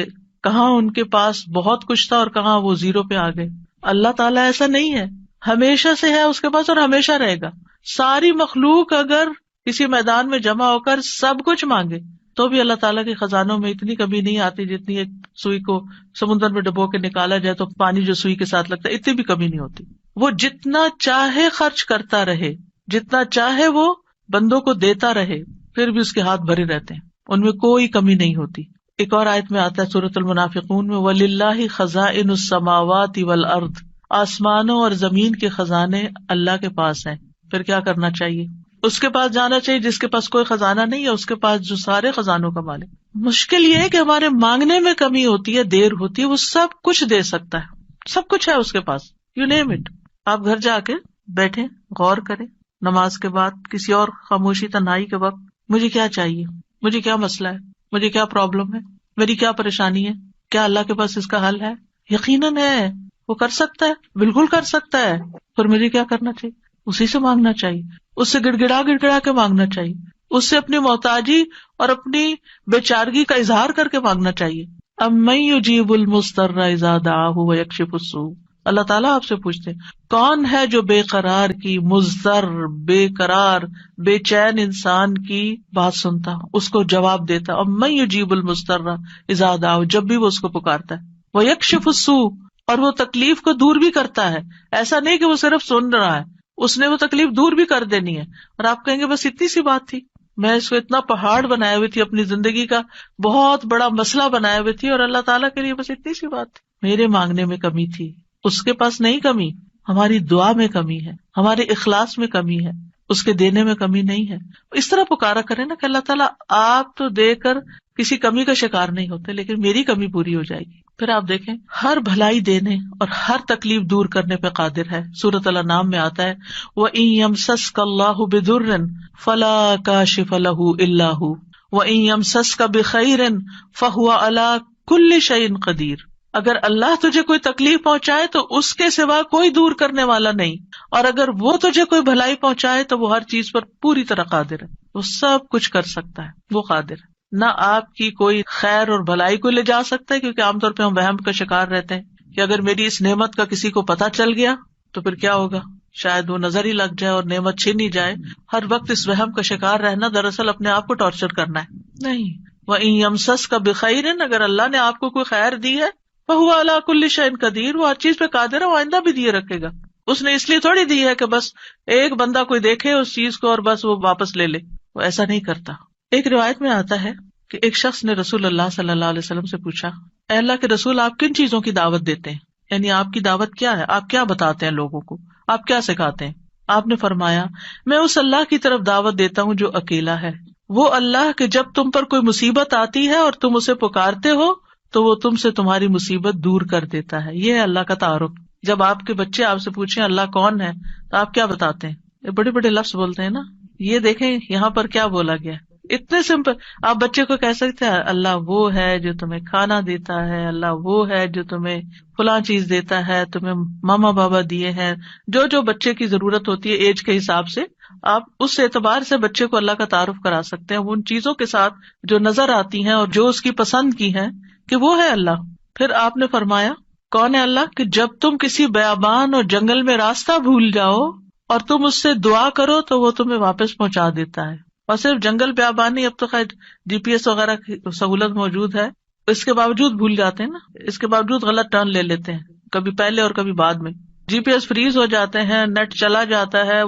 [SPEAKER 1] کہاں ان کے پاس بہت کچھ تھا اور کہاں وہ زیرو پہ آ گئے. اللہ تعالیٰ ایسا نہیں ہے، ہمیشہ سے ہے اس کے پاس اور ہمیشہ رہے گا. ساری مخلوق اگر کسی میدان میں جمع ہو کر سب کچھ مانگے تو بھی اللہ تعالیٰ کے خزانوں میں اتنی کمی نہیں آتی جتنی ایک سوئی کو سمندر میں ڈبو کے نکالا جائے تو پانی جو سوئی کے ساتھ لگتا ہے اتنی بھی کمی نہیں ہوتی. وہ جتنا چاہے خرچ کرتا رہے، جتنا چاہے وہ بندوں کو دیتا رہے، پھر بھی اس کے ہاتھ بھرے رہتے ہیں، ان میں کوئی کمی نہیں ہوتی. ایک اور آیت میں آتا ہے سورۃ المنافقون میں، وَلِلَّهِ خَزَائِنُ السَّمَاوَاتِ وَالْأَرْضِ، آسمانوں اور زمین کے خزانے اللہ کے پاس ہیں. پھر کیا کرنا چاہیے؟ اس کے پاس جانا چاہیے جس کے پاس کوئی خزانہ نہیں ہے، اس کے پاس جو سارے خزانوں کا مالک. مشکل یہ ہے کہ ہمارے مانگنے میں کمی ہوتی ہے، دیر ہوتی ہے. وہ سب کچھ دے سکتا ہے، سب کچھ ہے اس کے پاس، یو نیم اٹ. آپ گھر جا کے بیٹھے غور کریں نماز کے بعد، کسی اور خاموشی تنہائی کے وقت، مجھے کیا چاہیے، مجھے کیا مسئلہ ہے، مجھے کیا پرابلم ہے، میری کیا پریشانی ہے، کیا اللہ کے پاس اس کا حل ہے؟ یقیناً ہے، وہ کر سکتا ہے، بالکل کر سکتا ہے. پھر مجھے کیا کرنا چاہیے؟ اسی سے مانگنا چاہیے، اس سے گڑ گڑا کے مانگنا چاہیے، اس سے اپنی محتاجی اور اپنی بیچارگی کا اظہار کر کے مانگنا چاہیے. امن یجیب المضطر اذا دعاہ ویکشف السوء، اللہ تعالیٰ آپ سے پوچھتے ہیں کون ہے جو بے قرار کی، مضطر، بے قرار، بے چین انسان کی بات سنتا، اس کو جواب دیتا. امن یجیب المضطر اذا دعاہ، جب بھی وہ اس کو پکارتا ہے. ویکشف السوء، اور وہ تکلیف کو دور بھی کرتا ہے. ایسا نہیں کہ وہ صرف سن رہا ہے، اس نے وہ تکلیف دور بھی کر دینی ہے. اور آپ کہیں گے بس اتنی سی بات تھی، میں اس کو اتنا پہاڑ بنائے ہوئی تھی، اپنی زندگی کا بہت بڑا مسئلہ بنائے ہوئی تھی، اور اللہ تعالیٰ کے لیے بس اتنی سی بات تھی. میرے مانگنے میں کمی تھی، اس کے پاس نہیں کمی. ہماری دعا میں کمی ہے، ہمارے اخلاص میں کمی ہے، اس کے دینے میں کمی نہیں ہے. اس طرح پکارا کرے نا کہ اللہ تعالیٰ آپ تو دے کر کسی کمی کا شکار نہیں ہوتے، لیکن میری کمی پوری ہو جائے گی. پھر آپ دیکھیں ہر بھلائی دینے اور ہر تکلیف دور کرنے پہ قادر ہے. سورۃ الانعام میں آتا ہے وَإِن يَمْسَسْكَ اللَّهُ بِضُرٍّ فَلَا كَاشِفَ لَهُ إِلَّا هُوَ وَإِن يَمْسَسْكَ بِخَيْرٍ فَهُوَ عَلَى كُلِّ شَيْءٍ قَدِيرٌ. اگر اللہ تجھے کوئی تکلیف پہنچائے تو اس کے سوا کوئی دور کرنے والا نہیں، اور اگر وہ تجھے کوئی بھلائی پہنچائے تو وہ ہر چیز پر پوری طرح قادر ہے. وہ سب کچھ کر سکتا ہے، وہ قادر ہے. نہ آپ کی کوئی خیر اور بھلائی کو لے جا سکتا ہے، کیونکہ عام طور پہ ہم وہم کا شکار رہتے ہیں کہ اگر میری اس نعمت کا کسی کو پتہ چل گیا تو پھر کیا ہوگا، شاید وہ نظر ہی لگ جائے اور نعمت چھین ہی جائے. ہر وقت اس وہم کا شکار رہنا دراصل اپنے آپ کو ٹارچر کرنا ہے. نہیں، وَإِن يَمْسَسْكَ بِخَيْرٍ، اگر اللہ نے آپ کو کوئی خیر دی ہے، فَهُوَ عَلَى كُلِّ شَيْءٍ قَدِيرٌ، وہ ہر چیز پہ قادر ہے، وہ آئندہ بھی دیے رکھے گا. اس نے اس لیے تھوڑی دی ہے کہ بس ایک بندہ کوئی دیکھے اس چیز کو اور بس وہ واپس لے لے، وہ ایسا نہیں کرتا. ایک روایت میں آتا ہے کہ ایک شخص نے رسول اللہ صلی اللہ علیہ وسلم سے پوچھا، اے اللہ کے رسول، آپ کن چیزوں کی دعوت دیتے ہیں؟ یعنی آپ کی دعوت کیا ہے، آپ کیا بتاتے ہیں لوگوں کو، آپ کیا سکھاتے ہیں؟ آپ نے فرمایا، میں اس اللہ کی طرف دعوت دیتا ہوں جو اکیلا ہے، وہ اللہ کہ جب تم پر کوئی مصیبت آتی ہے اور تم اسے پکارتے ہو تو وہ تم سے تمہاری مصیبت دور کر دیتا ہے. یہ ہے اللہ کا تعارف. جب آپ کے بچے آپ سے پوچھیں اللہ کون ہے تو آپ کیا بتاتے ہیں؟ یہ بڑے بڑے لفظ بولتے ہیں نا. یہ دیکھیں یہاں پر کیا بولا گیا، اتنے سمپل. آپ بچے کو کہہ سکتے ہیں اللہ وہ ہے جو تمہیں کھانا دیتا ہے، اللہ وہ ہے جو تمہیں فلاں چیز دیتا ہے، تمہیں ماما بابا دیے ہیں. جو جو بچے کی ضرورت ہوتی ہے ایج کے حساب سے آپ اس اعتبار سے بچے کو اللہ کا تعارف کرا سکتے ہیں، ان چیزوں کے ساتھ جو نظر آتی ہیں اور جو اس کی پسند کی ہیں کہ وہ ہے اللہ. پھر آپ نے فرمایا کون ہے اللہ کہ جب تم کسی بیابان اور جنگل میں راستہ بھول جاؤ اور تم اس سے دعا کرو تو وہ تمہیں واپس پہنچا دیتا ہے. اور صرف جنگل بیابان نہیں، اب تو خیر GPS وغیرہ کی سہولت موجود ہے، اس کے باوجود بھول جاتے ہیں نا، اس کے باوجود غلط ٹرن لے لیتے ہیں، کبھی پہلے اور کبھی بعد میں. GPS فریز ہو جاتے ہیں، نیٹ چلا جاتا ہے،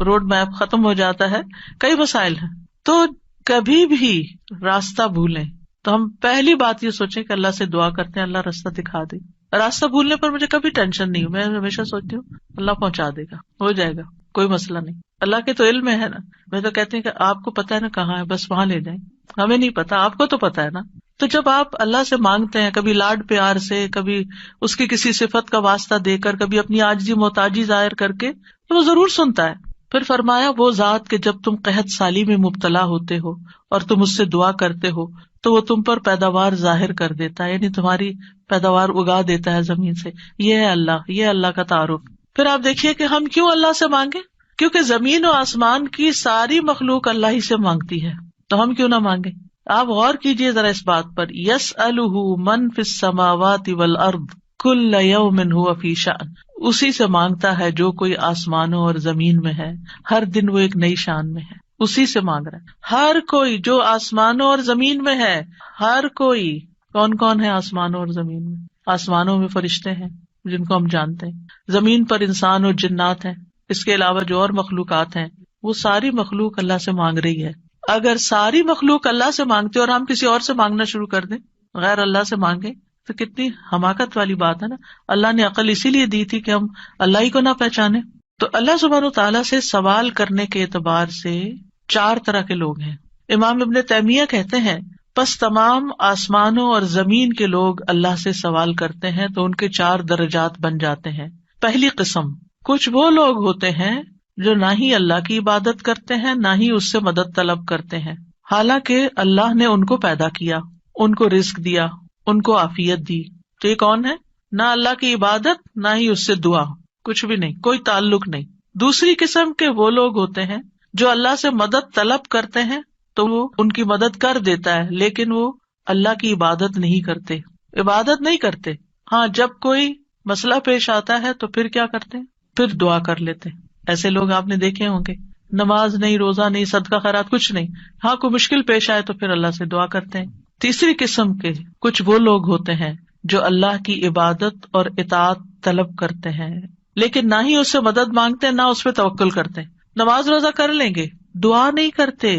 [SPEAKER 1] روڈ میپ ختم ہو جاتا ہے، کئی مسائل ہیں. تو کبھی بھی راستہ بھولیں تو ہم پہلی بات یہ سوچیں کہ اللہ سے دعا کرتے ہیں اللہ راستہ دکھا دے. راستہ بھولنے پر مجھے کبھی ٹینشن نہیں, میں ہمیشہ سوچتی ہوں اللہ پہنچا دے گا, ہو جائے گا, کوئی مسئلہ نہیں. اللہ کے تو علم ہے نا. میں تو کہتی ہوں کہ آپ کو پتا ہے نا کہاں ہے, بس وہاں لے جائیں. ہمیں نہیں پتا, آپ کو تو پتا ہے نا. تو جب آپ اللہ سے مانگتے ہیں, کبھی لاڈ پیار سے, کبھی اس کی کسی صفت کا واسطہ دے کر, کبھی اپنی عاجزی محتاجی ظاہر کر کے, تو وہ ضرور سنتا ہے. پھر فرمایا وہ ذات کہ جب تم قحط سالی میں مبتلا ہوتے ہو اور تم اس سے دعا کرتے ہو تو وہ تم پر پیداوار ظاہر کر دیتا ہے, یعنی تمہاری پیداوار اگا دیتا ہے زمین سے. یہ ہے اللہ, یہ اللہ کا تعارف. پھر آپ دیکھیے کہ ہم کیوں اللہ سے مانگے, کیونکہ زمین و آسمان کی ساری مخلوق اللہ ہی سے مانگتی ہے, تو ہم کیوں نہ مانگے. آپ غور کیجئے ذرا اس بات پر, یسألہ من فی السماوات والارض کل یوم ھو فی شأن, اسی سے مانگتا ہے جو کوئی آسمانوں اور زمین میں ہے, ہر دن وہ ایک نئی شان میں ہے, اسی سے مانگ رہا ہے. ہر کوئی جو آسمانوں اور زمین میں ہے, ہر کوئی. کون کون ہے آسمانوں اور زمین میں؟ آسمانوں میں فرشتے ہیں جن کو ہم جانتے ہیں, زمین پر انسان اور جنات ہیں, اس کے علاوہ جو اور مخلوقات ہیں, وہ ساری مخلوق اللہ سے مانگ رہی ہے. اگر ساری مخلوق اللہ سے مانگتے اور ہم کسی اور سے مانگنا شروع کر دیں, غیر اللہ سے مانگے, تو کتنی حماقت والی بات ہے نا. اللہ نے عقل اسی لیے دی تھی کہ ہم اللہ ہی کو نہ پہچانے. تو اللہ سبحانہ تعالیٰ سے سوال کرنے کے اعتبار سے 4 طرح کے لوگ ہیں. امام ابن تیمیہ کہتے ہیں پس تمام آسمانوں اور زمین کے لوگ اللہ سے سوال کرتے ہیں تو ان کے 4 درجات بن جاتے ہیں. پہلی قسم, کچھ وہ لوگ ہوتے ہیں جو نہ ہی اللہ کی عبادت کرتے ہیں نہ ہی اس سے مدد طلب کرتے ہیں, حالانکہ اللہ نے ان کو پیدا کیا, ان کو رزق دیا, ان کو عافیت دی. تو یہ کون ہے؟ نہ اللہ کی عبادت نہ ہی اس سے دعا, کچھ بھی نہیں, کوئی تعلق نہیں. دوسری قسم کے وہ لوگ ہوتے ہیں جو اللہ سے مدد طلب کرتے ہیں تو وہ ان کی مدد کر دیتا ہے, لیکن وہ اللہ کی عبادت نہیں کرتے, عبادت نہیں کرتے. ہاں, جب کوئی مسئلہ پیش آتا ہے تو پھر کیا کرتے ہیں, پھر دعا کر لیتے. ایسے لوگ آپ نے دیکھے ہوں گے, نماز نہیں, روزہ نہیں, صدقہ خیرات کچھ نہیں, ہاں کوئی مشکل پیش آئے تو پھر اللہ سے دعا کرتے ہیں. تیسری قسم کے کچھ وہ لوگ ہوتے ہیں جو اللہ کی عبادت اور اطاعت طلب کرتے ہیں, لیکن نہ ہی اس سے مدد مانگتے نہ اس پہ توکل کرتے. نماز روزہ کر لیں گے, دعا نہیں کرتے,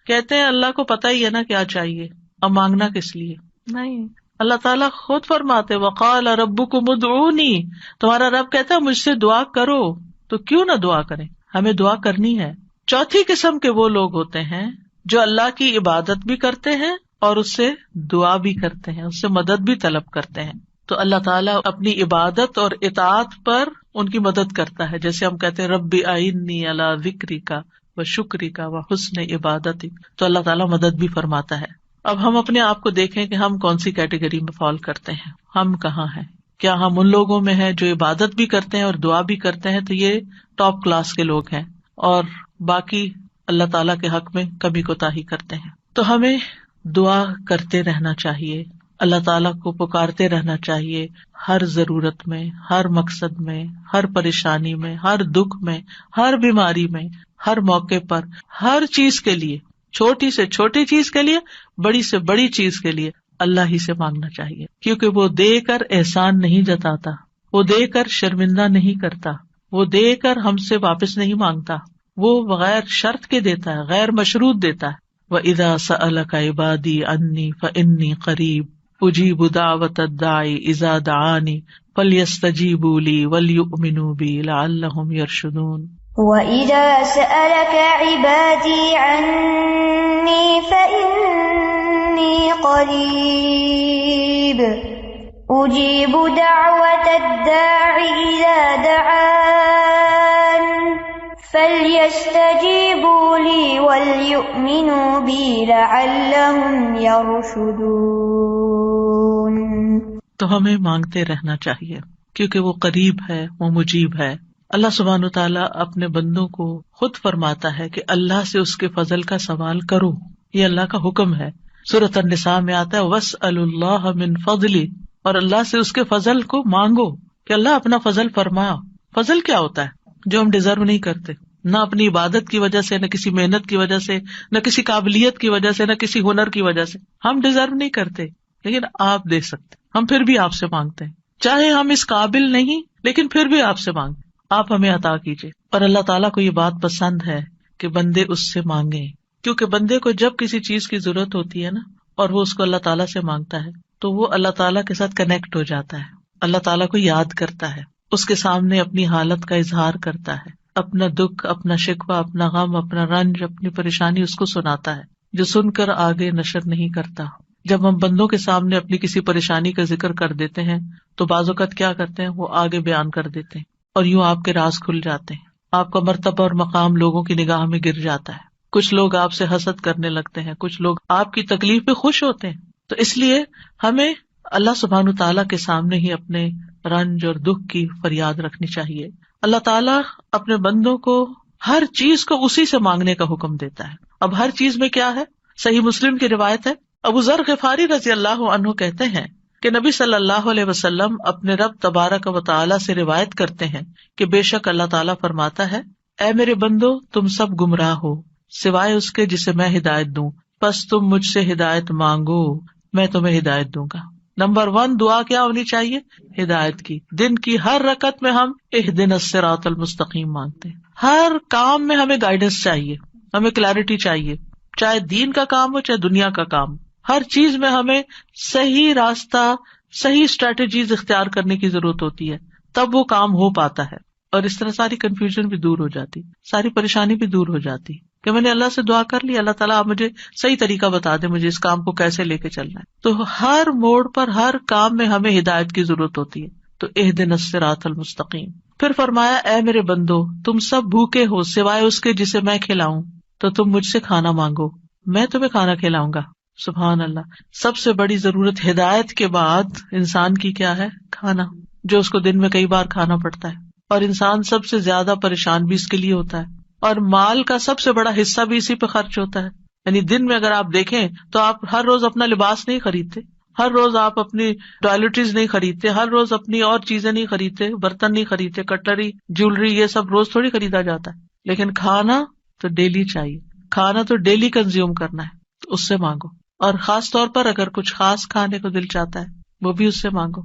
[SPEAKER 1] کہتے ہیں اللہ کو پتہ ہی ہے نا کیا چاہیے, اب مانگنا کس لیے. نہیں, اللہ تعالیٰ خود فرماتے وقال ربکم ادعونی, تمہارا رب کہتا ہے مجھ سے دعا کرو, تو کیوں نہ دعا کریں, ہمیں دعا کرنی ہے. چوتھی قسم کے وہ لوگ ہوتے ہیں جو اللہ کی عبادت بھی کرتے ہیں اور اس سے دعا بھی کرتے ہیں, اس سے مدد بھی طلب کرتے ہیں. تو اللہ تعالیٰ اپنی عبادت اور اطاعت پر ان کی مدد کرتا ہے, جیسے ہم کہتے ہیں ربی اعنی علی ذکرک و شکرک و حسن عبادتک, تو اللہ تعالیٰ مدد بھی فرماتا ہے. اب ہم اپنے آپ کو دیکھیں کہ ہم کون سی کیٹیگری میں فال کرتے ہیں, ہم کہاں ہیں. کیا ہم ان لوگوں میں ہیں جو عبادت بھی کرتے ہیں اور دعا بھی کرتے ہیں, تو یہ ٹاپ کلاس کے لوگ ہیں, اور باقی اللہ تعالیٰ کے حق میں کمی کوتاہی کرتے ہیں. تو ہمیں دعا کرتے رہنا چاہیے, اللہ تعالیٰ کو پکارتے رہنا چاہیے, ہر ضرورت میں, ہر مقصد میں, ہر پریشانی میں, ہر دکھ میں, ہر بیماری میں, ہر موقع پر, ہر چیز کے لیے, چھوٹی سے چھوٹی چیز کے لیے, بڑی سے بڑی چیز کے لیے اللہ ہی سے مانگنا چاہیے, کیونکہ وہ دے کر احسان نہیں جتاتا, وہ دے کر شرمندہ نہیں کرتا, وہ دے کر ہم سے واپس نہیں مانگتا, وہ بغیر شرط کے دیتا ہے, غیر مشروط دیتا ہے. وَإِذَا سَأَلَكَ عِبَادِي عَنِّي فَإِنِّي قَرِيبٌ أُجِيبُ دَعْوَةَ الدَّاعِ إِذَا دَعَانِ فَلْيَسْتَجِيبُوا لِي وَلْيُؤْمِنُوا بِي لَعَلَّهُمْ يَرْشُدُونَ.
[SPEAKER 2] وَإِذَا سَأَلَكَ عِبَادِي عَنِّي فَإِنِّي قَرِيبٌ أُجِيبُ دَعْوَةَ الدَّاعِ إِذَا دَعَانِ فَلْيَسْتَجِيبُوا لِي وَلْيُؤْمِنُوا بِي لَعَلَّهُمْ يَرْشُدُونَ.
[SPEAKER 1] تو ہمیں مانگتے رہنا چاہیے کیونکہ وہ قریب ہے, وہ مجیب ہے. اللہ سبحانہ تعالیٰ اپنے بندوں کو خود فرماتا ہے کہ اللہ سے اس کے فضل کا سوال کرو, یہ اللہ کا حکم ہے. سورۃ النساء میں آتا ہے وَاسْأَلُوا اللَّهَ مِن فَضْلِهِ, اور اللہ سے اس کے فضل کو مانگو کہ اللہ اپنا فضل فرما. فضل کیا ہوتا ہے؟ جو ہم ڈیزرو نہیں کرتے, نہ اپنی عبادت کی وجہ سے, نہ کسی محنت کی وجہ سے, نہ کسی قابلیت کی وجہ سے, نہ کسی ہنر کی وجہ سے. ہم ڈیزرو نہیں کرتے, لیکن آپ دے سکتے. ہم پھر بھی آپ سے مانگتے ہیں, چاہے ہم اس قابل نہیں, لیکن پھر بھی آپ سے مانگتے, آپ ہمیں عطا کیجیے. اور اللہ تعالیٰ کو یہ بات پسند ہے کہ بندے اس سے مانگیں. کیونکہ بندے کو جب کسی چیز کی ضرورت ہوتی ہے نا اور وہ اس کو اللہ تعالیٰ سے مانگتا ہے تو وہ اللہ تعالیٰ کے ساتھ کنیکٹ ہو جاتا ہے، اللہ تعالیٰ کو یاد کرتا ہے، اس کے سامنے اپنی حالت کا اظہار کرتا ہے، اپنا دکھ، اپنا شکوہ، اپنا غم، اپنا رنج، اپنی پریشانی اس کو سناتا ہے، جو سن کر آگے نشر نہیں کرتا۔ جب ہم بندوں کے سامنے اپنی کسی پریشانی کا ذکر کر دیتے ہیں تو بعض اوقات کیا کرتے ہیں، وہ آگے بیان کر دیتے ہیں اور یوں آپ کے راز کھل جاتے ہیں، آپ کا مرتبہ اور مقام لوگوں کی نگاہ میں گر جاتا ہے، کچھ لوگ آپ سے حسد کرنے لگتے ہیں، کچھ لوگ آپ کی تکلیف پہ خوش ہوتے ہیں۔ تو اس لیے ہمیں اللہ سبحانہ تعالیٰ کے سامنے ہی اپنے رنج اور دکھ کی فریاد رکھنی چاہیے۔ اللہ تعالیٰ اپنے بندوں کو ہر چیز کو اسی سے مانگنے کا حکم دیتا ہے۔ اب ہر چیز میں کیا ہے؟ صحیح مسلم کی روایت ہے، ابو ذر غفاری رضی اللہ عنہ کہتے ہیں کہ نبی صلی اللہ علیہ وسلم اپنے رب تبارک و تعالیٰ سے روایت کرتے ہیں کہ بے شک اللہ تعالیٰ فرماتا ہے، اے میرے بندو تم سب گمراہ ہو سوائے اس کے جسے میں ہدایت دوں، پس تم مجھ سے ہدایت مانگو میں تمہیں ہدایت دوں گا۔ نمبر 1 دعا کیا ہونی چاہیے؟ ہدایت کی۔ دن کی ہر رکعت میں ہم اہدنا الصراط المستقیم مانگتے ہیں، ہر کام میں ہمیں گائیڈنس چاہیے، ہمیں کلیئرٹی چاہیے، چاہے دین کا کام ہو چاہے دنیا کا کام، ہر چیز میں ہمیں صحیح راستہ، صحیح اسٹریٹجیز اختیار کرنے کی ضرورت ہوتی ہے، تب وہ کام ہو پاتا ہے، اور اس طرح ساری کنفیوژن بھی دور ہو جاتی، ساری پریشانی بھی دور ہو جاتی کہ میں نے اللہ سے دعا کر لی، اللہ تعالیٰ آپ مجھے صحیح طریقہ بتا دے، مجھے اس کام کو کیسے لے کے چلنا ہے۔ تو ہر موڑ پر، ہر کام میں ہمیں ہدایت کی ضرورت ہوتی ہے، تو اہدنا الصراط المستقیم۔ پھر فرمایا، اے میرے بندو تم سب بھوکے ہو سوائے اس کے جسے میں کھلاؤں، تو تم مجھ سے کھانا مانگو میں تمہیں کھانا کھلاؤں گا۔ سبحان اللہ، سب سے بڑی ضرورت ہدایت کے بعد انسان کی کیا ہے؟ کھانا، جو اس کو دن میں کئی بار کھانا پڑتا ہے، اور انسان سب سے زیادہ پریشان بھی اس کے لیے ہوتا ہے، اور مال کا سب سے بڑا حصہ بھی اسی پہ خرچ ہوتا ہے۔ یعنی دن میں اگر آپ دیکھیں تو آپ ہر روز اپنا لباس نہیں خریدتے، ہر روز آپ اپنی ٹوائلٹریز نہیں خریدتے، ہر روز اپنی اور چیزیں نہیں خریدتے، برتن نہیں خریدتے، کٹلری، جیولری، یہ سب روز تھوڑی خریدا جاتا ہے، لیکن کھانا تو ڈیلی چاہیے، کھانا تو ڈیلی کنزیوم کرنا ہے، تو اس سے مانگو، اور خاص طور پر اگر کچھ خاص کھانے کو دل چاہتا ہے وہ بھی اس سے مانگو۔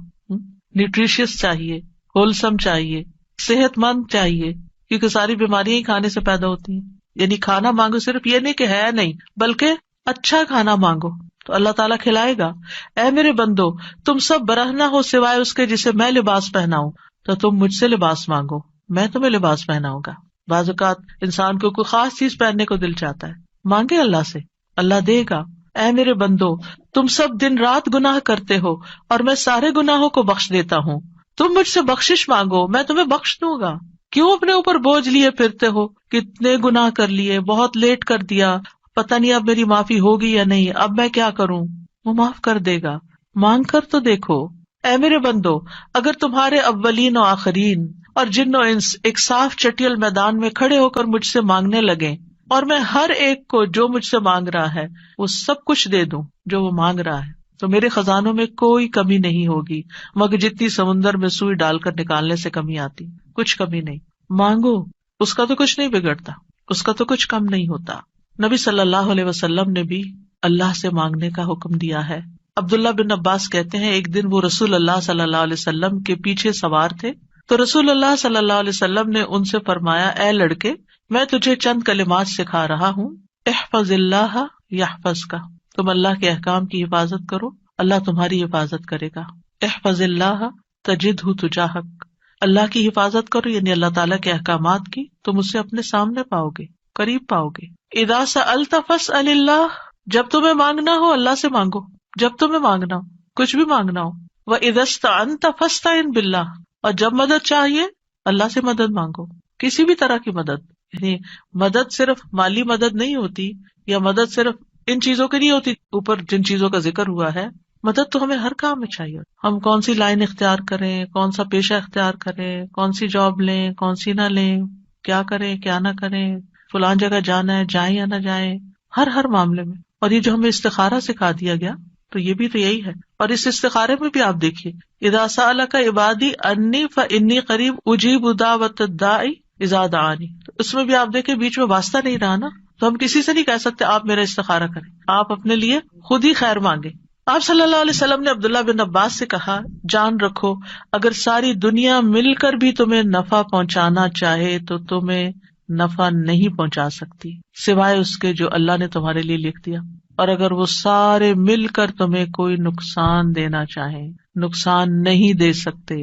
[SPEAKER 1] نیوٹریشیس چاہیے، ہولسم چاہیے، صحت مند چاہیے، کیونکہ ساری بیماریاں ہی کھانے سے پیدا ہوتی ہیں۔ یعنی کھانا مانگو، صرف یہ نہیں کہ ہے نہیں، بلکہ اچھا کھانا مانگو تو اللہ تعالیٰ کھلائے گا۔ اے میرے بندو تم سب برہنہ ہو سوائے اس کے جسے میں لباس پہناؤں، تو تم مجھ سے لباس مانگو میں تمہیں لباس پہناؤں گا۔ بعض اوقات انسان کو کوئی خاص چیز پہننے کو دل چاہتا ہے، مانگے اللہ سے، اللہ دے گا۔ اے میرے بندو تم سب دن رات گناہ کرتے ہو اور میں سارے گناہوں کو بخش دیتا ہوں، تم مجھ سے بخشش مانگو میں تمہیں بخش دوں گا۔ کیوں اپنے اوپر بوجھ لیے پھرتے ہو؟ کتنے گناہ کر لیے، بہت لیٹ کر دیا، پتہ نہیں اب میری معافی ہوگی یا نہیں، اب میں کیا کروں؟ وہ معاف کر دے گا، مانگ کر تو دیکھو۔ اے میرے بندو اگر تمہارے اولین و آخرین اور جن و انس ایک صاف چٹیل میدان میں کھڑے ہو کر مجھ سے مانگنے لگیں، اور میں ہر ایک کو جو مجھ سے مانگ رہا ہے وہ سب کچھ دے دوں جو وہ مانگ رہا ہے، تو میرے خزانوں میں کوئی کمی نہیں ہوگی مگر جتنی سمندر میں سوئی ڈال کر نکالنے سے کمی آتی، کچھ کمی نہیں۔ مانگو، اس کا تو کچھ نہیں بگڑتا، اس کا تو کچھ کم نہیں ہوتا۔ نبی صلی اللہ علیہ وسلم نے بھی اللہ سے مانگنے کا حکم دیا ہے۔ عبداللہ بن عباس کہتے ہیں ایک دن وہ رسول اللہ صلی اللہ علیہ وسلم کے پیچھے سوار تھے، تو رسول اللہ صلی اللہ علیہ وسلم نے ان سے فرمایا، اے لڑکے میں تجھے چند کلمات سکھا رہا ہوں، احفظ اللہ یحفظک، تم اللہ کے احکام کی حفاظت کرو اللہ تمہاری حفاظت کرے گا۔ احفظ اللہ تجدہ تجاہک، اللہ کی حفاظت کرو یعنی اللہ تعالیٰ کے احکامات کی، تم اسے اپنے سامنے پاؤ گے، قریب پاؤ گے۔ اذا سألت فاسأل اللہ، جب تمہیں مانگنا ہو اللہ سے مانگو، جب تمہیں مانگنا ہو، کچھ بھی مانگنا ہو۔ وَإِذَا اسْتَعَنْتَ فَاسْتَعِنْ بِاللَّهِ، اور جب مدد چاہیے اللہ سے مدد مانگو، کسی بھی طرح کی مدد، یعنی مدد صرف مالی مدد نہیں ہوتی، یا مدد صرف ان چیزوں کی نہیں ہوتی اوپر جن چیزوں کا ذکر ہوا ہے، مدد تو ہمیں ہر کام میں چاہیے۔ ہم کون سی لائن اختیار کریں، کون سا پیشہ اختیار کریں، کون سی جاب لیں، کون سی نہ لیں، کیا کریں کیا نہ کریں، فلان جگہ جانا ہے جائیں یا نہ جائیں، ہر معاملے میں۔ اور یہ جو ہمیں استخارہ سکھا دیا گیا تو یہ بھی تو یہی ہے، اور اس استخارے میں بھی آپ دیکھیے، اذا سألک عبادی انی فانی قریب اجیب دعوت الداعی اذا دعانی، تو اس میں بھی آپ دیکھیں بیچ میں واسطہ نہیں رہا نا، تو ہم کسی سے نہیں کہہ سکتے آپ میرا استخارہ کریں، آپ اپنے لیے خود ہی خیر مانگے۔ آپ صلی اللہ علیہ وسلم نے عبداللہ بن عباس سے کہا، جان رکھو اگر ساری دنیا مل کر بھی تمہیں نفع پہنچانا چاہے تو تمہیں نفع نہیں پہنچا سکتی سوائے اس کے جو اللہ نے تمہارے لیے لکھ دیا. اور اگر وہ سارے مل کر تمہیں کوئی نقصان دینا چاہیں, نقصان نہیں دے سکتے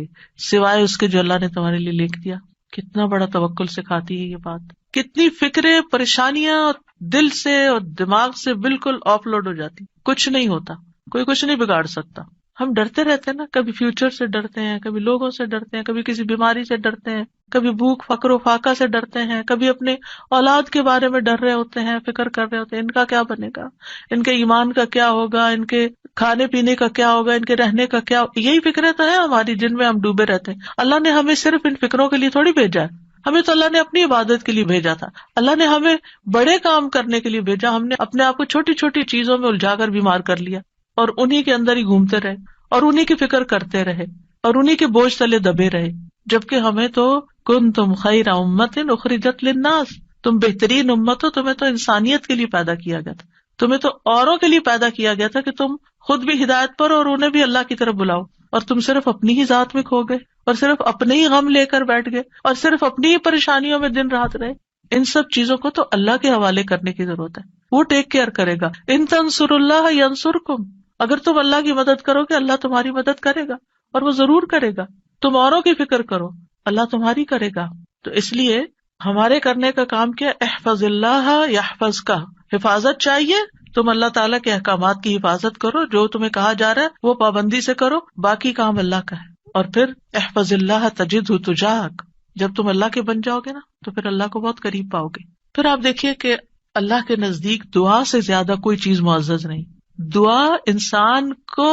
[SPEAKER 1] سوائے اس کے جو اللہ نے تمہارے لیے لکھ دیا. کتنا بڑا توکل سکھاتی ہے یہ بات. کتنی فکریں, پریشانیاں اور دل سے اور دماغ سے بالکل آف لوڈ ہو جاتی. کچھ نہیں ہوتا, کوئی کچھ نہیں بگاڑ سکتا. ہم ڈرتے رہتے ہیں نا, کبھی فیوچر سے ڈرتے ہیں, کبھی لوگوں سے ڈرتے ہیں, کبھی کسی بیماری سے ڈرتے ہیں, کبھی بھوک فقر و فاقہ سے ڈرتے ہیں, کبھی اپنے اولاد کے بارے میں ڈر رہے ہوتے ہیں, فکر کر رہے ہوتے ہیں ان کا کیا بنے گا, ان کے ایمان کا کیا ہوگا, ان کے کھانے پینے کا کیا ہوگا, ان کے رہنے کا کیا. یہی فکریں تو ہیں ہماری جن میں ہم ڈوبے رہتے ہیں. اللہ نے ہمیں صرف ان فکروں کے لیے تھوڑی بھیجا ہے, ہمیں تو اللہ نے اپنی عبادت کے لیے بھیجا تھا. اللہ نے ہمیں بڑے کام کرنے کے لیے بھیجا. ہم نے اپنے آپ کو چھوٹی چھوٹی چیزوں میں الجھا کر بیمار کر لیا اور انہی کے اندر ہی گھومتے رہے اور انہی کی فکر کرتے رہے اور انہی کے بوجھ تلے دبے رہے. جبکہ ہمیں تو کنتم خیر امت اخرجت للناس, تم بہترین امت ہو, تمہیں تو انسانیت کے لیے پیدا کیا گیا تھا, تمہیں تو اوروں کے لیے پیدا کیا گیا تھا کہ تم خود بھی ہدایت پر اور انہیں بھی اللہ کی طرف بلاؤ. اور تم صرف اپنی ہی ذات میں کھو گئے اور صرف اپنے ہی غم لے کر بیٹھ گئے اور صرف اپنی ہی پریشانیوں میں دن رات رہے. ان سب چیزوں کو تو اللہ کے حوالے کرنے کی ضرورت ہے, وہ ٹیک کیئر کرے گا. ان تنصروا اللہ ینصرکم, اگر تم اللہ کی مدد کرو گے اللہ تمہاری مدد کرے گا, اور وہ ضرور کرے گا. تم اوروں کی فکر کرو, اللہ تمہاری کرے گا. تو اس لیے ہمارے کرنے کا کام کیا, احفظ اللہ یحفظک, حفاظت چاہیے. تم اللہ تعالیٰ کے احکامات کی حفاظت کرو, جو تمہیں کہا جا رہا ہے وہ پابندی سے کرو, باقی کام اللہ کا ہے. اور پھر احفظ اللہ تجدہ تجاہک, جب تم اللہ کے بن جاؤ گے نا تو پھر اللہ کو بہت قریب پاؤ گے. پھر آپ دیکھیے کہ اللہ کے نزدیک دعا سے زیادہ کوئی چیز معزز نہیں. دعا انسان کو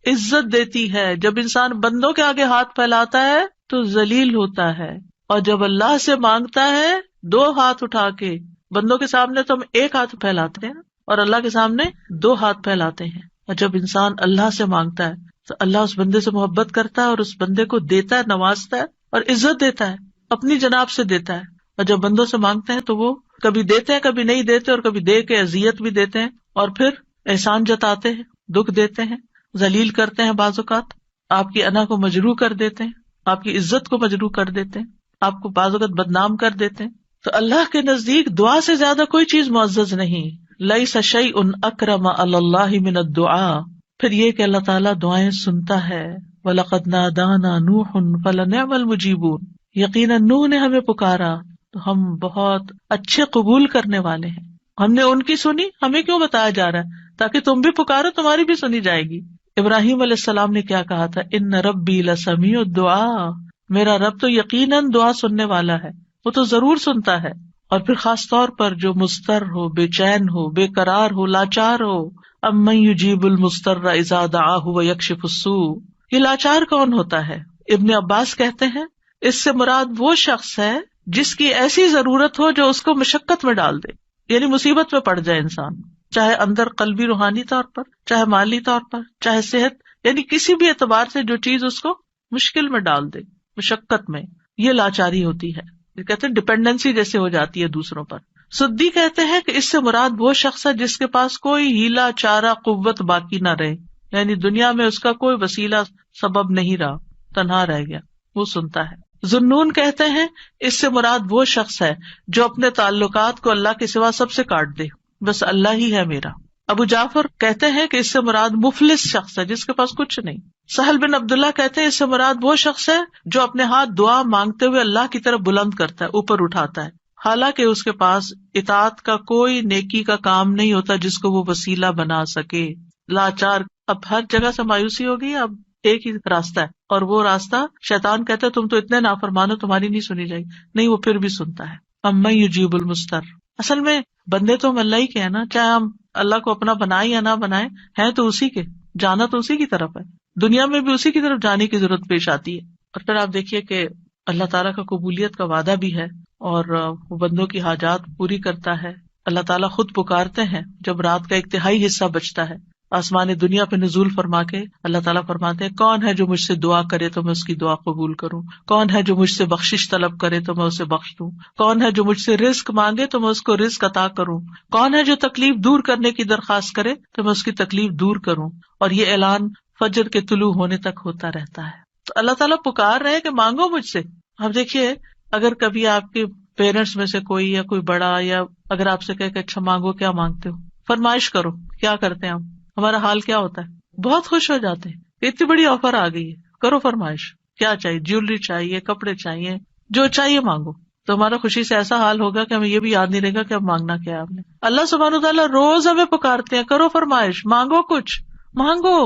[SPEAKER 1] عزت دیتی ہے. جب انسان بندوں کے آگے ہاتھ پھیلاتا ہے تو ذلیل ہوتا ہے, اور جب اللہ سے مانگتا ہے دو ہاتھ اٹھا کے, بندوں کے سامنے تو ہم ایک ہاتھ پھیلاتے ہیں اور اللہ کے سامنے دو ہاتھ پھیلاتے ہیں. اور جب انسان اللہ سے مانگتا ہے تو اللہ اس بندے سے محبت کرتا ہے اور اس بندے کو دیتا ہے, نوازتا ہے اور عزت دیتا ہے, اپنی جناب سے دیتا ہے. اور جب بندوں سے مانگتے ہیں تو وہ کبھی دیتے ہیں کبھی نہیں دیتے, اور کبھی دے کے اذیت بھی دیتے ہیں, اور پھر احسان جتاتے ہیں, دکھ دیتے ہیں, ذلیل کرتے ہیں, بعض اوقات آپ کی انا کو مجروح کر دیتے ہیں, آپ کی عزت کو مجروح کر دیتے ہیں, آپ کو بعض اوقات بدنام کر دیتے ہیں. تو اللہ کے نزدیک دعا سے زیادہ کوئی چیز معزز نہیں. لیس شیء اکرم علی اللہ من الدعاء. پھر یہ کہ اللہ تعالیٰ دعائیں سنتا ہے. وَلَقَدْ نَادَانَا نُوحٌ فَلَنِعْمَ الْمُجِيبُونَ. یقیناً نوح نے ہمیں پکارا تو ہم بہت اچھے قبول کرنے والے ہیں. ہم نے ان کی سنی, ہمیں کیوں بتایا جا رہا ہے تاکہ تم بھی پکارو, تمہاری بھی سنی جائے گی. ابراہیم علیہ السلام نے کیا کہا تھا, ان ربی لسمیع الدعاء, میرا رب تو یقیناً دعا سننے والا ہے, وہ تو ضرور سنتا ہے. اور پھر خاص طور پر جو مضطر ہو, بے چین ہو, بے قرار ہو, لاچار ہو, امن یجیب المضطر اذا دعاہ ویکشف السوء. یہ لاچار کون ہوتا ہے؟ ابن عباس کہتے ہیں اس سے مراد وہ شخص ہے جس کی ایسی ضرورت ہو جو اس کو مشقت میں ڈال دے, یعنی مصیبت میں پڑ جائے انسان, چاہے اندر قلبی روحانی طور پر, چاہے مالی طور پر, چاہے صحت, یعنی کسی بھی اعتبار سے جو چیز اس کو مشکل میں ڈال دے, مشقت میں. یہ لاچاری ہوتی ہے, یہ کہتے ہیں ڈپینڈنسی جیسے ہو جاتی ہے دوسروں پر. سدی کہتے ہیں کہ اس سے مراد وہ شخص ہے جس کے پاس کوئی ہیلا چارہ قوت باقی نہ رہے, یعنی دنیا میں اس کا کوئی وسیلہ سبب نہیں رہا, تنہا رہ گیا, وہ سنتا ہے. ذنون کہتے ہیں اس سے مراد وہ شخص ہے جو اپنے تعلقات کو اللہ کے سوا سب سے کاٹ دے, بس اللہ ہی ہے میرا. ابو جعفر کہتے ہیں کہ اس سے مراد مفلس شخص ہے جس کے پاس کچھ نہیں. سہل بن عبداللہ کہتے ہیں اس سے مراد وہ شخص ہے جو اپنے ہاتھ دعا مانگتے ہوئے اللہ کی طرف بلند کرتا ہے, اوپر اٹھاتا ہے, حالانکہ اس کے پاس اطاعت کا کوئی نیکی کا کام نہیں ہوتا جس کو وہ وسیلہ بنا سکے. لاچار. اب ہر جگہ سے مایوسی ہو گئی, اب ایک ہی راستہ ہے, اور وہ راستہ شیطان کہتا ہے تم تو اتنے نافرمانو, تمہاری نہیں سنی جائے گی. نہیں, وہ پھر بھی سنتا ہے. امن یجیب المضطر. اصل میں بندے تو ہم اللہ ہی کے ہیں نا, چاہے ہم اللہ کو اپنا بنائیں یا نہ بنائیں, ہیں تو اسی کے, جانا تو اسی کی طرف ہے, دنیا میں بھی اسی کی طرف جانے کی ضرورت پیش آتی ہے. اور پھر آپ دیکھیے کہ اللہ تعالیٰ کا قبولیت کا وعدہ بھی ہے, اور وہ بندوں کی حاجات پوری کرتا ہے. اللہ تعالیٰ خود پکارتے ہیں جب رات کا ایک تہائی حصہ بچتا ہے, آسمان دنیا پہ نزول فرما کے اللہ تعالیٰ فرماتے ہیں کون ہے جو مجھ سے دعا کرے تو میں اس کی دعا قبول کروں, کون ہے جو مجھ سے بخشش طلب کرے تو میں اسے بخش دوں, کون ہے جو مجھ سے رزق مانگے تو میں اس کو رزق عطا کروں, کون ہے جو تکلیف دور کرنے کی درخواست کرے تو میں اس کی تکلیف دور کروں. اور یہ اعلان فجر کے طلوع ہونے تک ہوتا رہتا ہے. تو اللہ تعالیٰ پکار رہے کہ مانگو مجھ سے. اب دیکھیے اگر کبھی آپ کے پیرنٹس میں سے کوئی یا کوئی بڑا یا اگر آپ سے کہے کہ اچھا مانگو, کیا مانگتے ہو, فرمائش کرو, کیا کرتے ہیں ہمارا حال کیا ہوتا ہے, بہت خوش ہو جاتے ہیں, اتنی بڑی آفر آ گئی ہے, کرو فرمائش, کیا چاہیے, جیولری چاہیے, کپڑے چاہیے, جو چاہیے مانگو. تو ہمارا خوشی سے ایسا حال ہوگا کہ ہمیں یہ بھی یاد نہیں رہے گا کہ اب مانگنا کیا ہے آپ نے. اللہ سبحانہ وتعالیٰ روز ہمیں پکارتے ہیں, کرو فرمائش, مانگو, کچھ مانگو,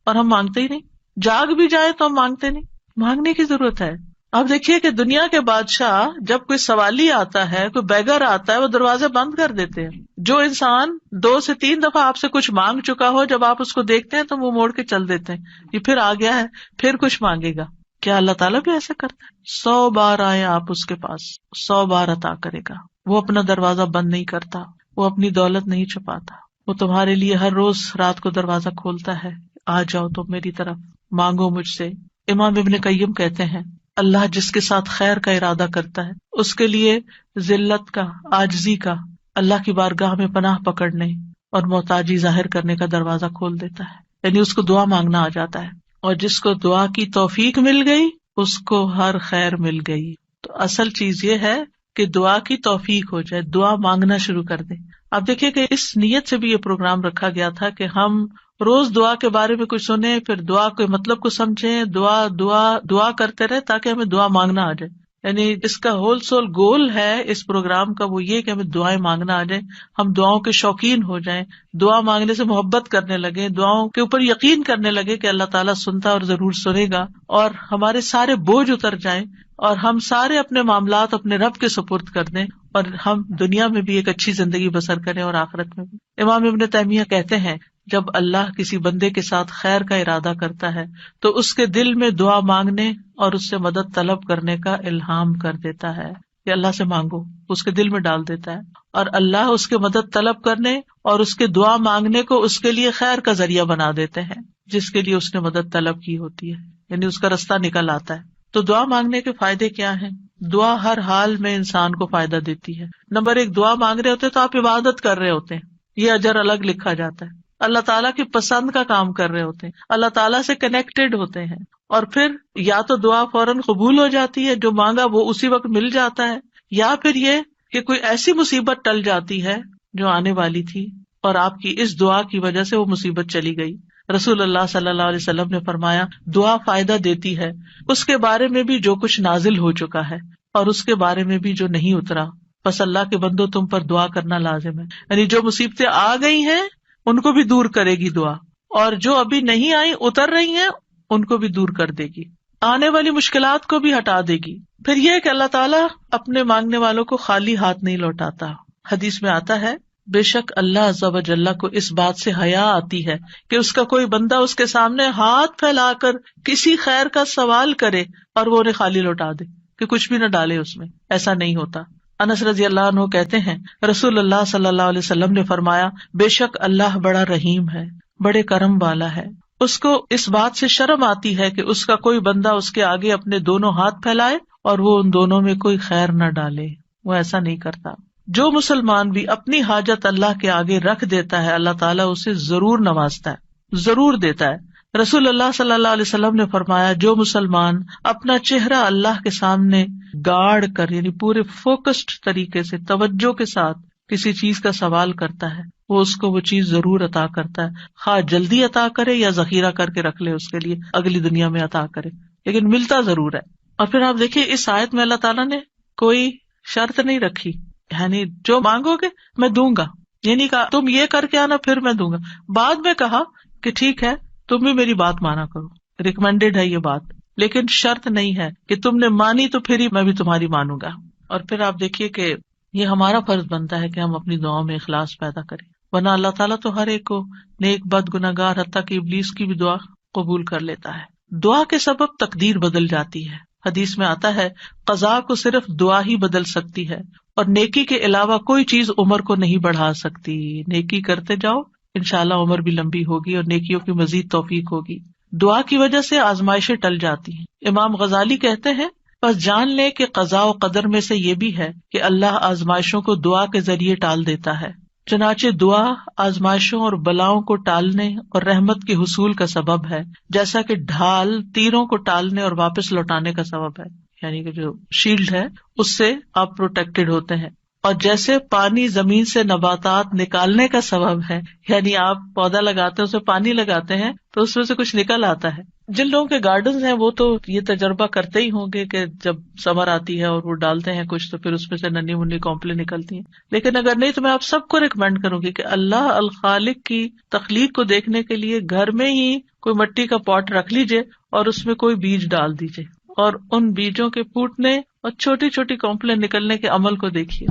[SPEAKER 1] اور ہم مانگتے ہی نہیں. جاگ بھی جائے تو ہم مانگتے نہیں. مانگنے کی ضرورت ہے. آپ دیکھیے کہ دنیا کے بادشاہ جب کوئی سوالی آتا ہے, کوئی بیگر آتا ہے, وہ دروازے بند کر دیتے ہیں. جو انسان 2 سے 3 دفعہ آپ سے کچھ مانگ چکا ہو, جب آپ اس کو دیکھتے ہیں تو وہ موڑ کے چل دیتے ہیں, یہ پھر آ گیا ہے, پھر کچھ مانگے گا. کیا اللہ تعالیٰ بھی ایسا کرتا ہے؟ 100 بار آئے آپ اس کے پاس, 100 بار عطا کرے گا. وہ اپنا دروازہ بند نہیں کرتا, وہ اپنی دولت نہیں چھپاتا, وہ تمہارے لیے ہر روز رات کو دروازہ کھولتا ہے, آ جاؤ تم میری طرف, مانگو مجھ سے. امام ابن قیم کہتے ہیں اللہ جس کے ساتھ خیر کا ارادہ کرتا ہے اس کے لیے ذلت کا, عاجزی کا, اللہ کی بارگاہ میں پناہ پکڑنے اور محتاجی ظاہر کرنے کا دروازہ کھول دیتا ہے. یعنی اس کو دعا مانگنا آ جاتا ہے, اور جس کو دعا کی توفیق مل گئی اس کو ہر خیر مل گئی. تو اصل چیز یہ ہے کہ دعا کی توفیق ہو جائے, دعا مانگنا شروع کر دیں. آپ دیکھیے کہ اس نیت سے بھی یہ پروگرام رکھا گیا تھا کہ ہم روز دعا کے بارے میں کچھ سنیں, پھر دعا کے مطلب کو سمجھیں, دعا دعا دعا کرتے رہے تاکہ ہمیں دعا مانگنا آ جائے. یعنی اس کا ہول سول گول ہے اس پروگرام کا وہ یہ کہ ہمیں دعائیں مانگنا آ جائیں, ہم دعاؤں کے شوقین ہو جائیں, دعا مانگنے سے محبت کرنے لگے, دعاؤں کے اوپر یقین کرنے لگے کہ اللہ تعالیٰ سنتا اور ضرور سنے گا, اور ہمارے سارے بوجھ اتر جائیں اور ہم سارے اپنے معاملات اپنے رب کے سپرد کر دیں, اور ہم دنیا میں بھی ایک اچھی زندگی بسر کریں اور آخرت میں بھی. امام ابن تیمیہ کہتے ہیں جب اللہ کسی بندے کے ساتھ خیر کا ارادہ کرتا ہے تو اس کے دل میں دعا مانگنے اور اس سے مدد طلب کرنے کا الہام کر دیتا ہے کہ اللہ سے مانگو, اس کے دل میں ڈال دیتا ہے, اور اللہ اس کے مدد طلب کرنے اور اس کے دعا مانگنے کو اس کے لیے خیر کا ذریعہ بنا دیتے ہیں جس کے لیے اس نے مدد طلب کی ہوتی ہے, یعنی اس کا رستہ نکل آتا ہے. تو دعا مانگنے کے فائدے کیا ہیں؟ دعا ہر حال میں انسان کو فائدہ دیتی ہے. نمبر 1, دعا مانگ رہے ہوتے تو آپ عبادت کر رہے ہوتے ہیں, یہ اجر الگ لکھا جاتا ہے. اللہ تعالیٰ کی پسند کا کام کر رہے ہوتے ہیں, اللہ تعالیٰ سے کنیکٹڈ ہوتے ہیں, اور پھر یا تو دعا فوراً قبول ہو جاتی ہے, جو مانگا وہ اسی وقت مل جاتا ہے, یا پھر یہ کہ کوئی ایسی مصیبت ٹل جاتی ہے جو آنے والی تھی اور آپ کی اس دعا کی وجہ سے وہ مصیبت چلی گئی. رسول اللہ صلی اللہ علیہ وسلم نے فرمایا دعا فائدہ دیتی ہے اس کے بارے میں بھی جو کچھ نازل ہو چکا ہے اور اس کے بارے میں بھی جو نہیں اترا. بس اللہ کے بندو تم پر دعا کرنا لازم ہے, یعنی جو مصیبتیں آ گئی ہیں ان کو بھی دور کرے گی دعا, اور جو ابھی نہیں آئی اتر رہی ہیں ان کو بھی دور کر دے گی, آنے والی مشکلات کو بھی ہٹا دے گی. پھر یہ کہ اللہ تعالیٰ اپنے مانگنے والوں کو خالی ہاتھ نہیں لوٹاتا. حدیث میں آتا ہے بے شک اللہ عز و جل کو اس بات سے حیا آتی ہے کہ اس کا کوئی بندہ اس کے سامنے ہاتھ پھیلا کر کسی خیر کا سوال کرے اور وہ انہیں خالی لوٹا دے, کہ کچھ بھی نہ ڈالے اس میں. ایسا نہیں ہوتا. انس رضی اللہ عنہ کہتے ہیں رسول اللہ صلی اللہ علیہ وسلم نے فرمایا بے شک اللہ بڑا رحیم ہے, بڑے کرم والا ہے. اس کو اس بات سے شرم آتی ہے کہ اس کا کوئی بندہ اس کے آگے اپنے دونوں ہاتھ پھیلائے اور وہ ان دونوں میں کوئی خیر نہ ڈالے. وہ ایسا نہیں کرتا. جو مسلمان بھی اپنی حاجت اللہ کے آگے رکھ دیتا ہے اللہ تعالیٰ اسے ضرور نوازتا ہے, ضرور دیتا ہے. رسول اللہ صلی اللہ علیہ وسلم نے فرمایا جو مسلمان اپنا چہرہ اللہ کے سامنے گاڑ کر, یعنی پورے فوکسڈ طریقے سے توجہ کے ساتھ کسی چیز کا سوال کرتا ہے وہ اس کو وہ چیز ضرور عطا کرتا ہے, خواہ جلدی عطا کرے یا ذخیرہ کر کے رکھ لے اس کے لیے اگلی دنیا میں عطا کرے, لیکن ملتا ضرور ہے. اور پھر آپ دیکھیے اس آیت میں اللہ تعالیٰ نے کوئی شرط نہیں رکھی, یعنی جو مانگو گے میں دوں گا, یہ نہیں کہا تم یہ کر کے آنا پھر میں دوں گا. بعد میں کہا کہ ٹھیک ہے تم بھی میری بات مانا کرو, ریکمینڈیڈ ہے یہ بات, لیکن شرط نہیں ہے کہ تم نے مانی تو پھر ہی میں بھی تمہاری مانوں گا. اور پھر آپ دیکھیے کہ یہ ہمارا فرض بنتا ہے کہ ہم اپنی دعاؤں میں اخلاص پیدا کریں, ورنہ اللہ تعالیٰ تو ہر ایک کو نیک بد گناہگار حتیٰ کہ ابلیس کی بھی دعا قبول کر لیتا ہے. دعا کے سبب تقدیر بدل جاتی ہے. حدیث میں آتا ہے قضاء کو صرف دعا ہی بدل سکتی ہے اور نیکی کے علاوہ کوئی چیز عمر کو نہیں بڑھا سکتی. نیکی کرتے جاؤ انشاءاللہ عمر بھی لمبی ہوگی اور نیکیوں کی مزید توفیق ہوگی. دعا کی وجہ سے آزمائشیں ٹل جاتی ہیں. امام غزالی کہتے ہیں بس جان لے کہ قضاء و قدر میں سے یہ بھی ہے کہ اللہ آزمائشوں کو دعا کے ذریعے ٹال دیتا ہے. چنانچہ دعا آزمائشوں اور بلاؤں کو ٹالنے اور رحمت کے حصول کا سبب ہے, جیسا کہ ڈھال تیروں کو ٹالنے اور واپس لوٹانے کا سبب ہے. یعنی کہ جو شیلڈ ہے اس سے آپ پروٹیکٹڈ ہوتے ہیں. اور جیسے پانی زمین سے نباتات نکالنے کا سبب ہے، یعنی آپ پودا لگاتے ہیں اس میں پانی لگاتے ہیں تو اس میں سے کچھ نکل آتا ہے. جن لوگوں کے گارڈنز ہیں وہ تو یہ تجربہ کرتے ہی ہوں گے کہ جب سمر آتی ہے اور وہ ڈالتے ہیں کچھ تو پھر اس میں سے ننھی منی کونپلیں نکلتی ہیں. لیکن اگر نہیں تو میں آپ سب کو ریکمینڈ کروں گی کہ اللہ الخالق کی تخلیق کو دیکھنے کے لیے گھر میں ہی کوئی مٹی کا پاٹ رکھ لیجئے اور اس میں کوئی بیج ڈال دیجئے اور ان بیجوں کے پھوٹنے اور چھوٹی چھوٹی کونپلیں نکلنے کے عمل کو دیکھیے.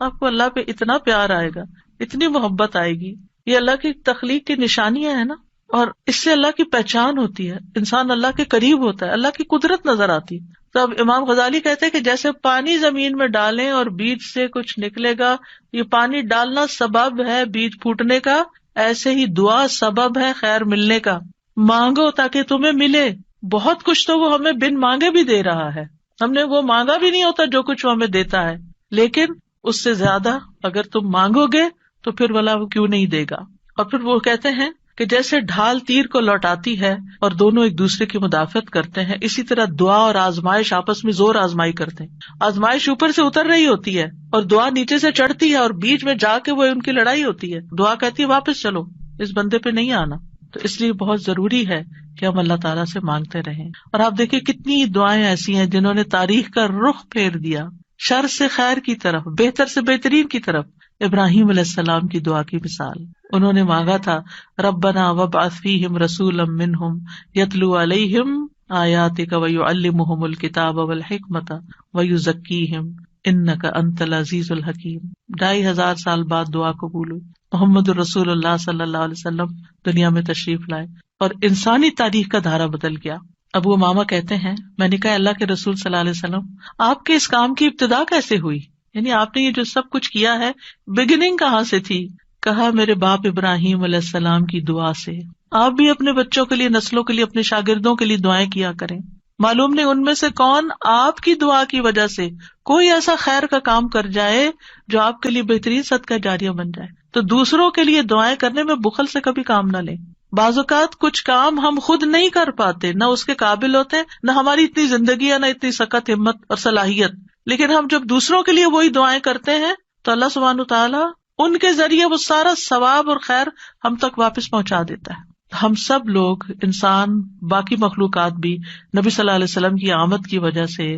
[SPEAKER 1] آپ کو اللہ پہ اتنا پیار آئے گا، اتنی محبت آئے گی. یہ اللہ کی تخلیق کی نشانیاں ہیں نا، اور اس سے اللہ کی پہچان ہوتی ہے. انسان اللہ کے قریب ہوتا ہے، اللہ کی قدرت نظر آتی ہے. تو اب امام غزالی کہتے ہیں کہ جیسے پانی زمین میں ڈالیں اور بیج سے کچھ نکلے گا، یہ پانی ڈالنا سبب ہے بیج پھوٹنے کا، ایسے ہی دعا سبب ہے خیر ملنے کا. مانگو تاکہ تمہیں ملے. بہت کچھ تو وہ ہمیں بن مانگے بھی دے رہا ہے، ہم نے وہ مانگا بھی نہیں ہوتا جو کچھ وہ ہمیں دیتا ہے، لیکن اس سے زیادہ اگر تم مانگو گے تو پھر والا وہ کیوں نہیں دے گا. اور پھر وہ کہتے ہیں کہ جیسے ڈھال تیر کو لوٹاتی ہے اور دونوں ایک دوسرے کی مدافعت کرتے ہیں، اسی طرح دعا اور آزمائش آپس میں زور آزمائی کرتے ہیں. آزمائش اوپر سے اتر رہی ہوتی ہے اور دعا نیچے سے چڑھتی ہے اور بیچ میں جا کے وہ ان کی لڑائی ہوتی ہے. دعا کہتی ہے واپس چلو، اس بندے پہ نہیں آنا. تو اس لیے بہت ضروری ہے کہ ہم اللہ تعالیٰ سے مانگتے رہیں. اور آپ دیکھیں کتنی دعائیں ایسی ہیں جنہوں نے تاریخ کا رخ پھیر دیا، شر سے خیر کی طرف، بہتر سے بہترین کی طرف. ابراہیم علیہ السلام کی دعا کی مثال، انہوں نے مانگا تھا ربنا وابعث فیہم رسولا منہم یتلو علیہم آیاتک ویعلمہم الکتاب والحکمت ویزکیہم انک انت العزیز الحکیم. 2500 سال بعد دعا قبول ہوئی. محمد الرسول اللہ صلی اللہ علیہ وسلم دنیا میں تشریف لائے اور انسانی تاریخ کا دھارا بدل گیا. ابو امامہ کہتے ہیں میں نے کہا اللہ کے رسول صلی اللہ علیہ وسلم آپ کے اس کام کی ابتدا کیسے ہوئی، یعنی آپ نے یہ جو سب کچھ کیا ہے بگننگ کہاں سے تھی؟ کہا میرے باپ ابراہیم علیہ السلام کی دعا سے. آپ بھی اپنے بچوں کے لیے، نسلوں کے لیے، اپنے شاگردوں کے لیے دعائیں کیا کریں. معلوم نہیں ان میں سے کون آپ کی دعا کی وجہ سے کوئی ایسا خیر کا کام کر جائے جو آپ کے لیے بہترین صدقہ جاریہ بن جائے. تو دوسروں کے لیے دعائیں کرنے میں بخل سے کبھی کام نہ لیں. بعض اوقات کچھ کام ہم خود نہیں کر پاتے، نہ اس کے قابل ہوتے، نہ ہماری اتنی زندگی ہے، نہ اتنی سخت ہمت اور صلاحیت، لیکن ہم جب دوسروں کے لیے وہی دعائیں کرتے ہیں تو اللہ سبحانہ تعالیٰ ان کے ذریعے وہ سارا ثواب اور خیر ہم تک واپس پہنچا دیتا ہے. ہم سب لوگ، انسان، باقی مخلوقات بھی نبی صلی اللہ علیہ وسلم کی آمد کی وجہ سے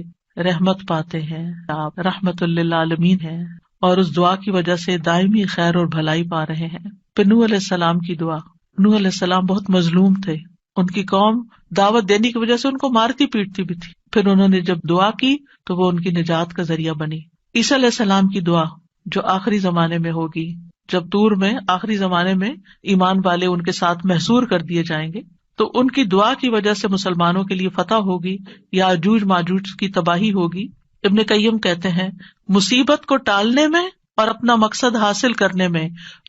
[SPEAKER 1] رحمت پاتے ہیں. آپ رحمت للعالمین ہیں اور اس دعا کی وجہ سے دائمی خیر اور بھلائی پا رہے ہیں. پھر نوح علیہ السلام کی دعا. نوح علیہ السلام بہت مظلوم تھے، ان کی قوم دعوت دینے کی وجہ سے ان کو مارتی پیٹتی بھی تھی. پھر انہوں نے جب دعا کی تو وہ ان کی نجات کا ذریعہ بنی. عیسیٰ علیہ السلام کی دعا جو آخری زمانے میں ہوگی، جب طور میں آخری زمانے میں ایمان والے ان کے ساتھ محصور کر دیے جائیں گے تو ان کی دعا کی وجہ سے مسلمانوں کے لیے فتح ہوگی، یاجوج ماجوج کی تباہی ہوگی. ابن قیم کہتے ہیں مصیبت کو ٹالنے میں اور اپنا مقصد حاصل کرنے میں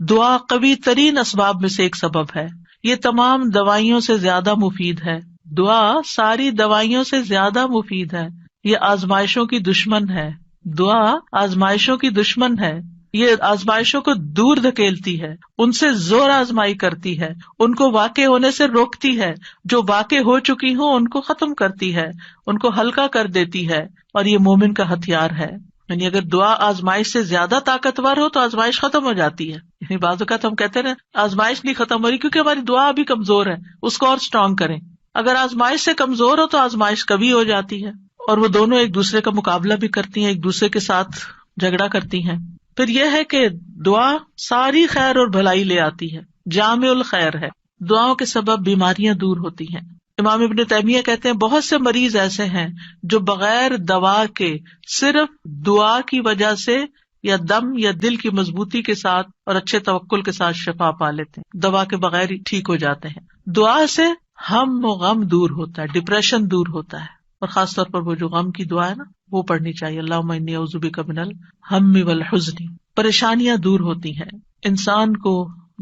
[SPEAKER 1] دعا قوی ترین اسباب میں سے ایک سبب ہے. یہ تمام دوائیوں سے زیادہ مفید ہے. دعا ساری دوائیوں سے زیادہ مفید ہے. یہ آزمائشوں کی دشمن ہے. دعا آزمائشوں کی دشمن ہے. یہ آزمائشوں کو دور دھکیلتی ہے، ان سے زور آزمائی کرتی ہے، ان کو واقع ہونے سے روکتی ہے، جو واقع ہو چکی ہوں ان کو ختم کرتی ہے، ان کو ہلکا کر دیتی ہے. اور یہ مومن کا ہتھیار ہے. یعنی اگر دعا آزمائش سے زیادہ طاقتور ہو تو آزمائش ختم ہو جاتی ہے. یعنی بعض اوقات ہم کہتے ہیں آزمائش نہیں ختم ہو رہی کیونکہ ہماری دعا ابھی کمزور ہے، اس کو اور اسٹرانگ کریں. اگر آزمائش سے کمزور ہو تو آزمائش کبھی ہو جاتی ہے. اور وہ دونوں ایک دوسرے کا مقابلہ بھی کرتی ہیں، ایک دوسرے کے ساتھ جھگڑا کرتی ہیں. پھر یہ ہے کہ دعا ساری خیر اور بھلائی لے آتی ہے، جامع الخیر ہے. دعاؤں کے سبب بیماریاں دور ہوتی ہیں. امام ابن تیمیہ کہتے ہیں بہت سے مریض ایسے ہیں جو بغیر دوا کے صرف دعا کی وجہ سے یا دم یا دل کی مضبوطی کے ساتھ اور اچھے توکل کے ساتھ شفا پا لیتے ہیں، دوا کے بغیر ہی ٹھیک ہو جاتے ہیں. دعا سے ہم و غم دور ہوتا ہے، ڈپریشن دور ہوتا ہے. اور خاص طور پر وہ جو غم کی دعا ہے نا وہ پڑھنی چاہیے. اللہم انی اعوذ بک من الہم والحزن. پریشانیاں دور ہوتی ہیں. انسان کو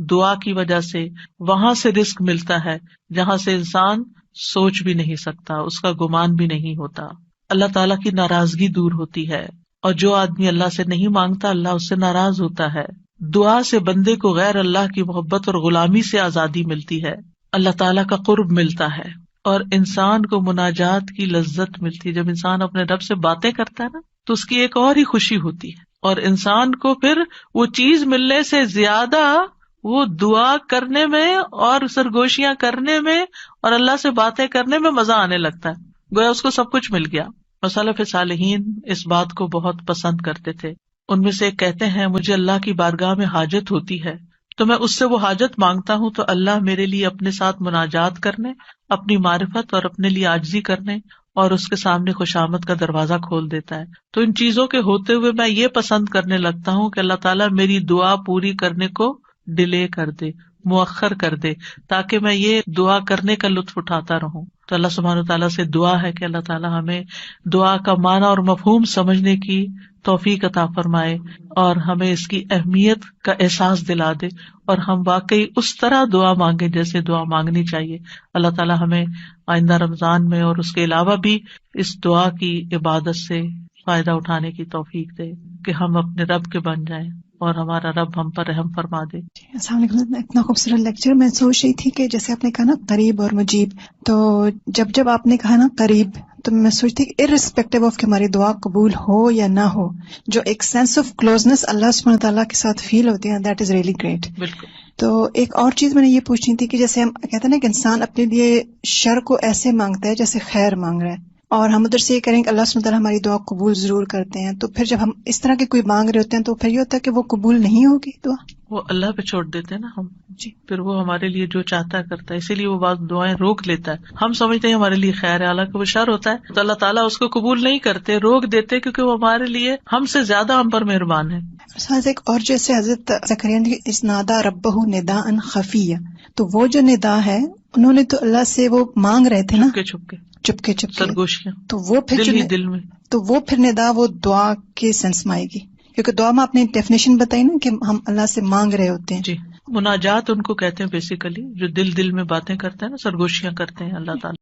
[SPEAKER 1] دعا کی وجہ سے وہاں سے رزق ملتا ہے جہاں سے انسان سوچ بھی نہیں سکتا، اس کا گمان بھی نہیں ہوتا. اللہ تعالیٰ کی ناراضگی دور ہوتی ہے، اور جو آدمی اللہ سے نہیں مانگتا اللہ اس سے ناراض ہوتا ہے. دعا سے بندے کو غیر اللہ کی محبت اور غلامی سے آزادی ملتی ہے، اللہ تعالیٰ کا قرب ملتا ہے. اور انسان کو مناجات کی لذت ملتی ہے. جب انسان اپنے رب سے باتیں کرتا ہے نا تو اس کی ایک اور ہی خوشی ہوتی ہے, اور انسان کو پھر وہ چیز ملنے سے زیادہ وہ دعا کرنے میں اور سرگوشیاں کرنے میں اور اللہ سے باتیں کرنے میں مزہ آنے لگتا ہے, گویا اس کو سب کچھ مل گیا. سلف صالحین اس بات کو بہت پسند کرتے تھے. ان میں سے ایک کہتے ہیں, مجھے اللہ کی بارگاہ میں حاجت ہوتی ہے تو میں اس سے وہ حاجت مانگتا ہوں تو اللہ میرے لیے اپنے ساتھ مناجات کرنے, اپنی معرفت اور اپنے لیے عاجزی کرنے اور اس کے سامنے خوشامد کا دروازہ کھول دیتا ہے. تو ان چیزوں کے ہوتے ہوئے میں یہ پسند کرنے لگتا ہوں کہ اللہ تعالیٰ میری دعا پوری کرنے کو ڈیلے کر دے, مؤخر کر دے, تاکہ میں یہ دعا کرنے کا لطف اٹھاتا رہوں. تو اللہ سبحانہ تعالیٰ سے دعا ہے کہ اللہ تعالیٰ ہمیں دعا کا معنی اور مفہوم سمجھنے کی توفیق عطا فرمائے اور ہمیں اس کی اہمیت کا احساس دلا دے, اور ہم واقعی اس طرح دعا مانگے جیسے دعا مانگنی چاہیے. اللہ تعالیٰ ہمیں آئندہ رمضان میں اور اس کے علاوہ بھی اس دعا کی عبادت سے فائدہ اٹھانے کی توفیق دے کہ ہم اپنے رب کے بن جائیں اور ہمارا رب ہم پر رحم فرما دے.
[SPEAKER 3] السلام علیکم. اتنا خوبصورت لیکچر. میں سوچ رہی تھی کہ جیسے آپ نے کہا نا قریب اور مجیب, تو جب آپ نے کہا نا قریب, تو میں سوچتی کہ ارسپیکٹو آف کہ ہماری دعا قبول ہو یا نہ ہو, جو ایک سینس آف کلوزنس اللہ سبحانہ تعالیٰ کے ساتھ فیل ہوتی ہے, دیٹ از ریئلی گریٹ.
[SPEAKER 1] بالکل.
[SPEAKER 3] تو ایک اور چیز میں نے یہ پوچھنی تھی کہ جیسے ہم کہتے ہیں نا کہ انسان اپنے لیے شر کو ایسے مانگتا ہے جیسے خیر مانگ رہا ہے, اور ہم ادھر سے یہ کریں کہ اللہ سبحانہ تعالیٰ ہماری دعا قبول ضرور کرتے ہیں, تو پھر جب ہم اس طرح کے کوئی مانگ رہے ہوتے ہیں تو پھر یہ ہوتا ہے کہ وہ قبول نہیں ہوگی دعا,
[SPEAKER 1] وہ اللہ پہ چھوڑ دیتے ہیں نا ہم.
[SPEAKER 3] جی.
[SPEAKER 1] پھر وہ ہمارے لیے جو چاہتا ہے کرتا ہے, اسی لیے وہ بعض دعائیں روک لیتا ہے. ہم سمجھتے ہیں ہمارے لیے خیر ہے, حالانکہ وہ شر ہوتا ہے, تو اللہ تعالیٰ اس کو قبول نہیں کرتے, روک دیتے, کیونکہ وہ ہمارے لیے ہم سے زیادہ ہم پر مہربان ہے.
[SPEAKER 3] ایک اور جیسے حضرت زکریا نے اس نادا ربہ نداء خفیہ, تو وہ جو ندا ہے انہوں نے تو اللہ سے وہ مانگ رہے تھے نا چپکے
[SPEAKER 1] سرگوشیاں,
[SPEAKER 3] تو وہ پھر
[SPEAKER 1] دل میں,
[SPEAKER 3] تو وہ پھر ندا وہ دعا کے سینس میں آئے گی, کیونکہ دعا میں آپ نے ڈیفینیشن بتائی نا کہ ہم اللہ سے مانگ رہے ہوتے ہیں.
[SPEAKER 1] جی. مناجات ان کو کہتے ہیں بیسیکلی جو دل میں باتیں کرتے ہیں نا, سرگوشیاں کرتے ہیں اللہ تعالیٰ.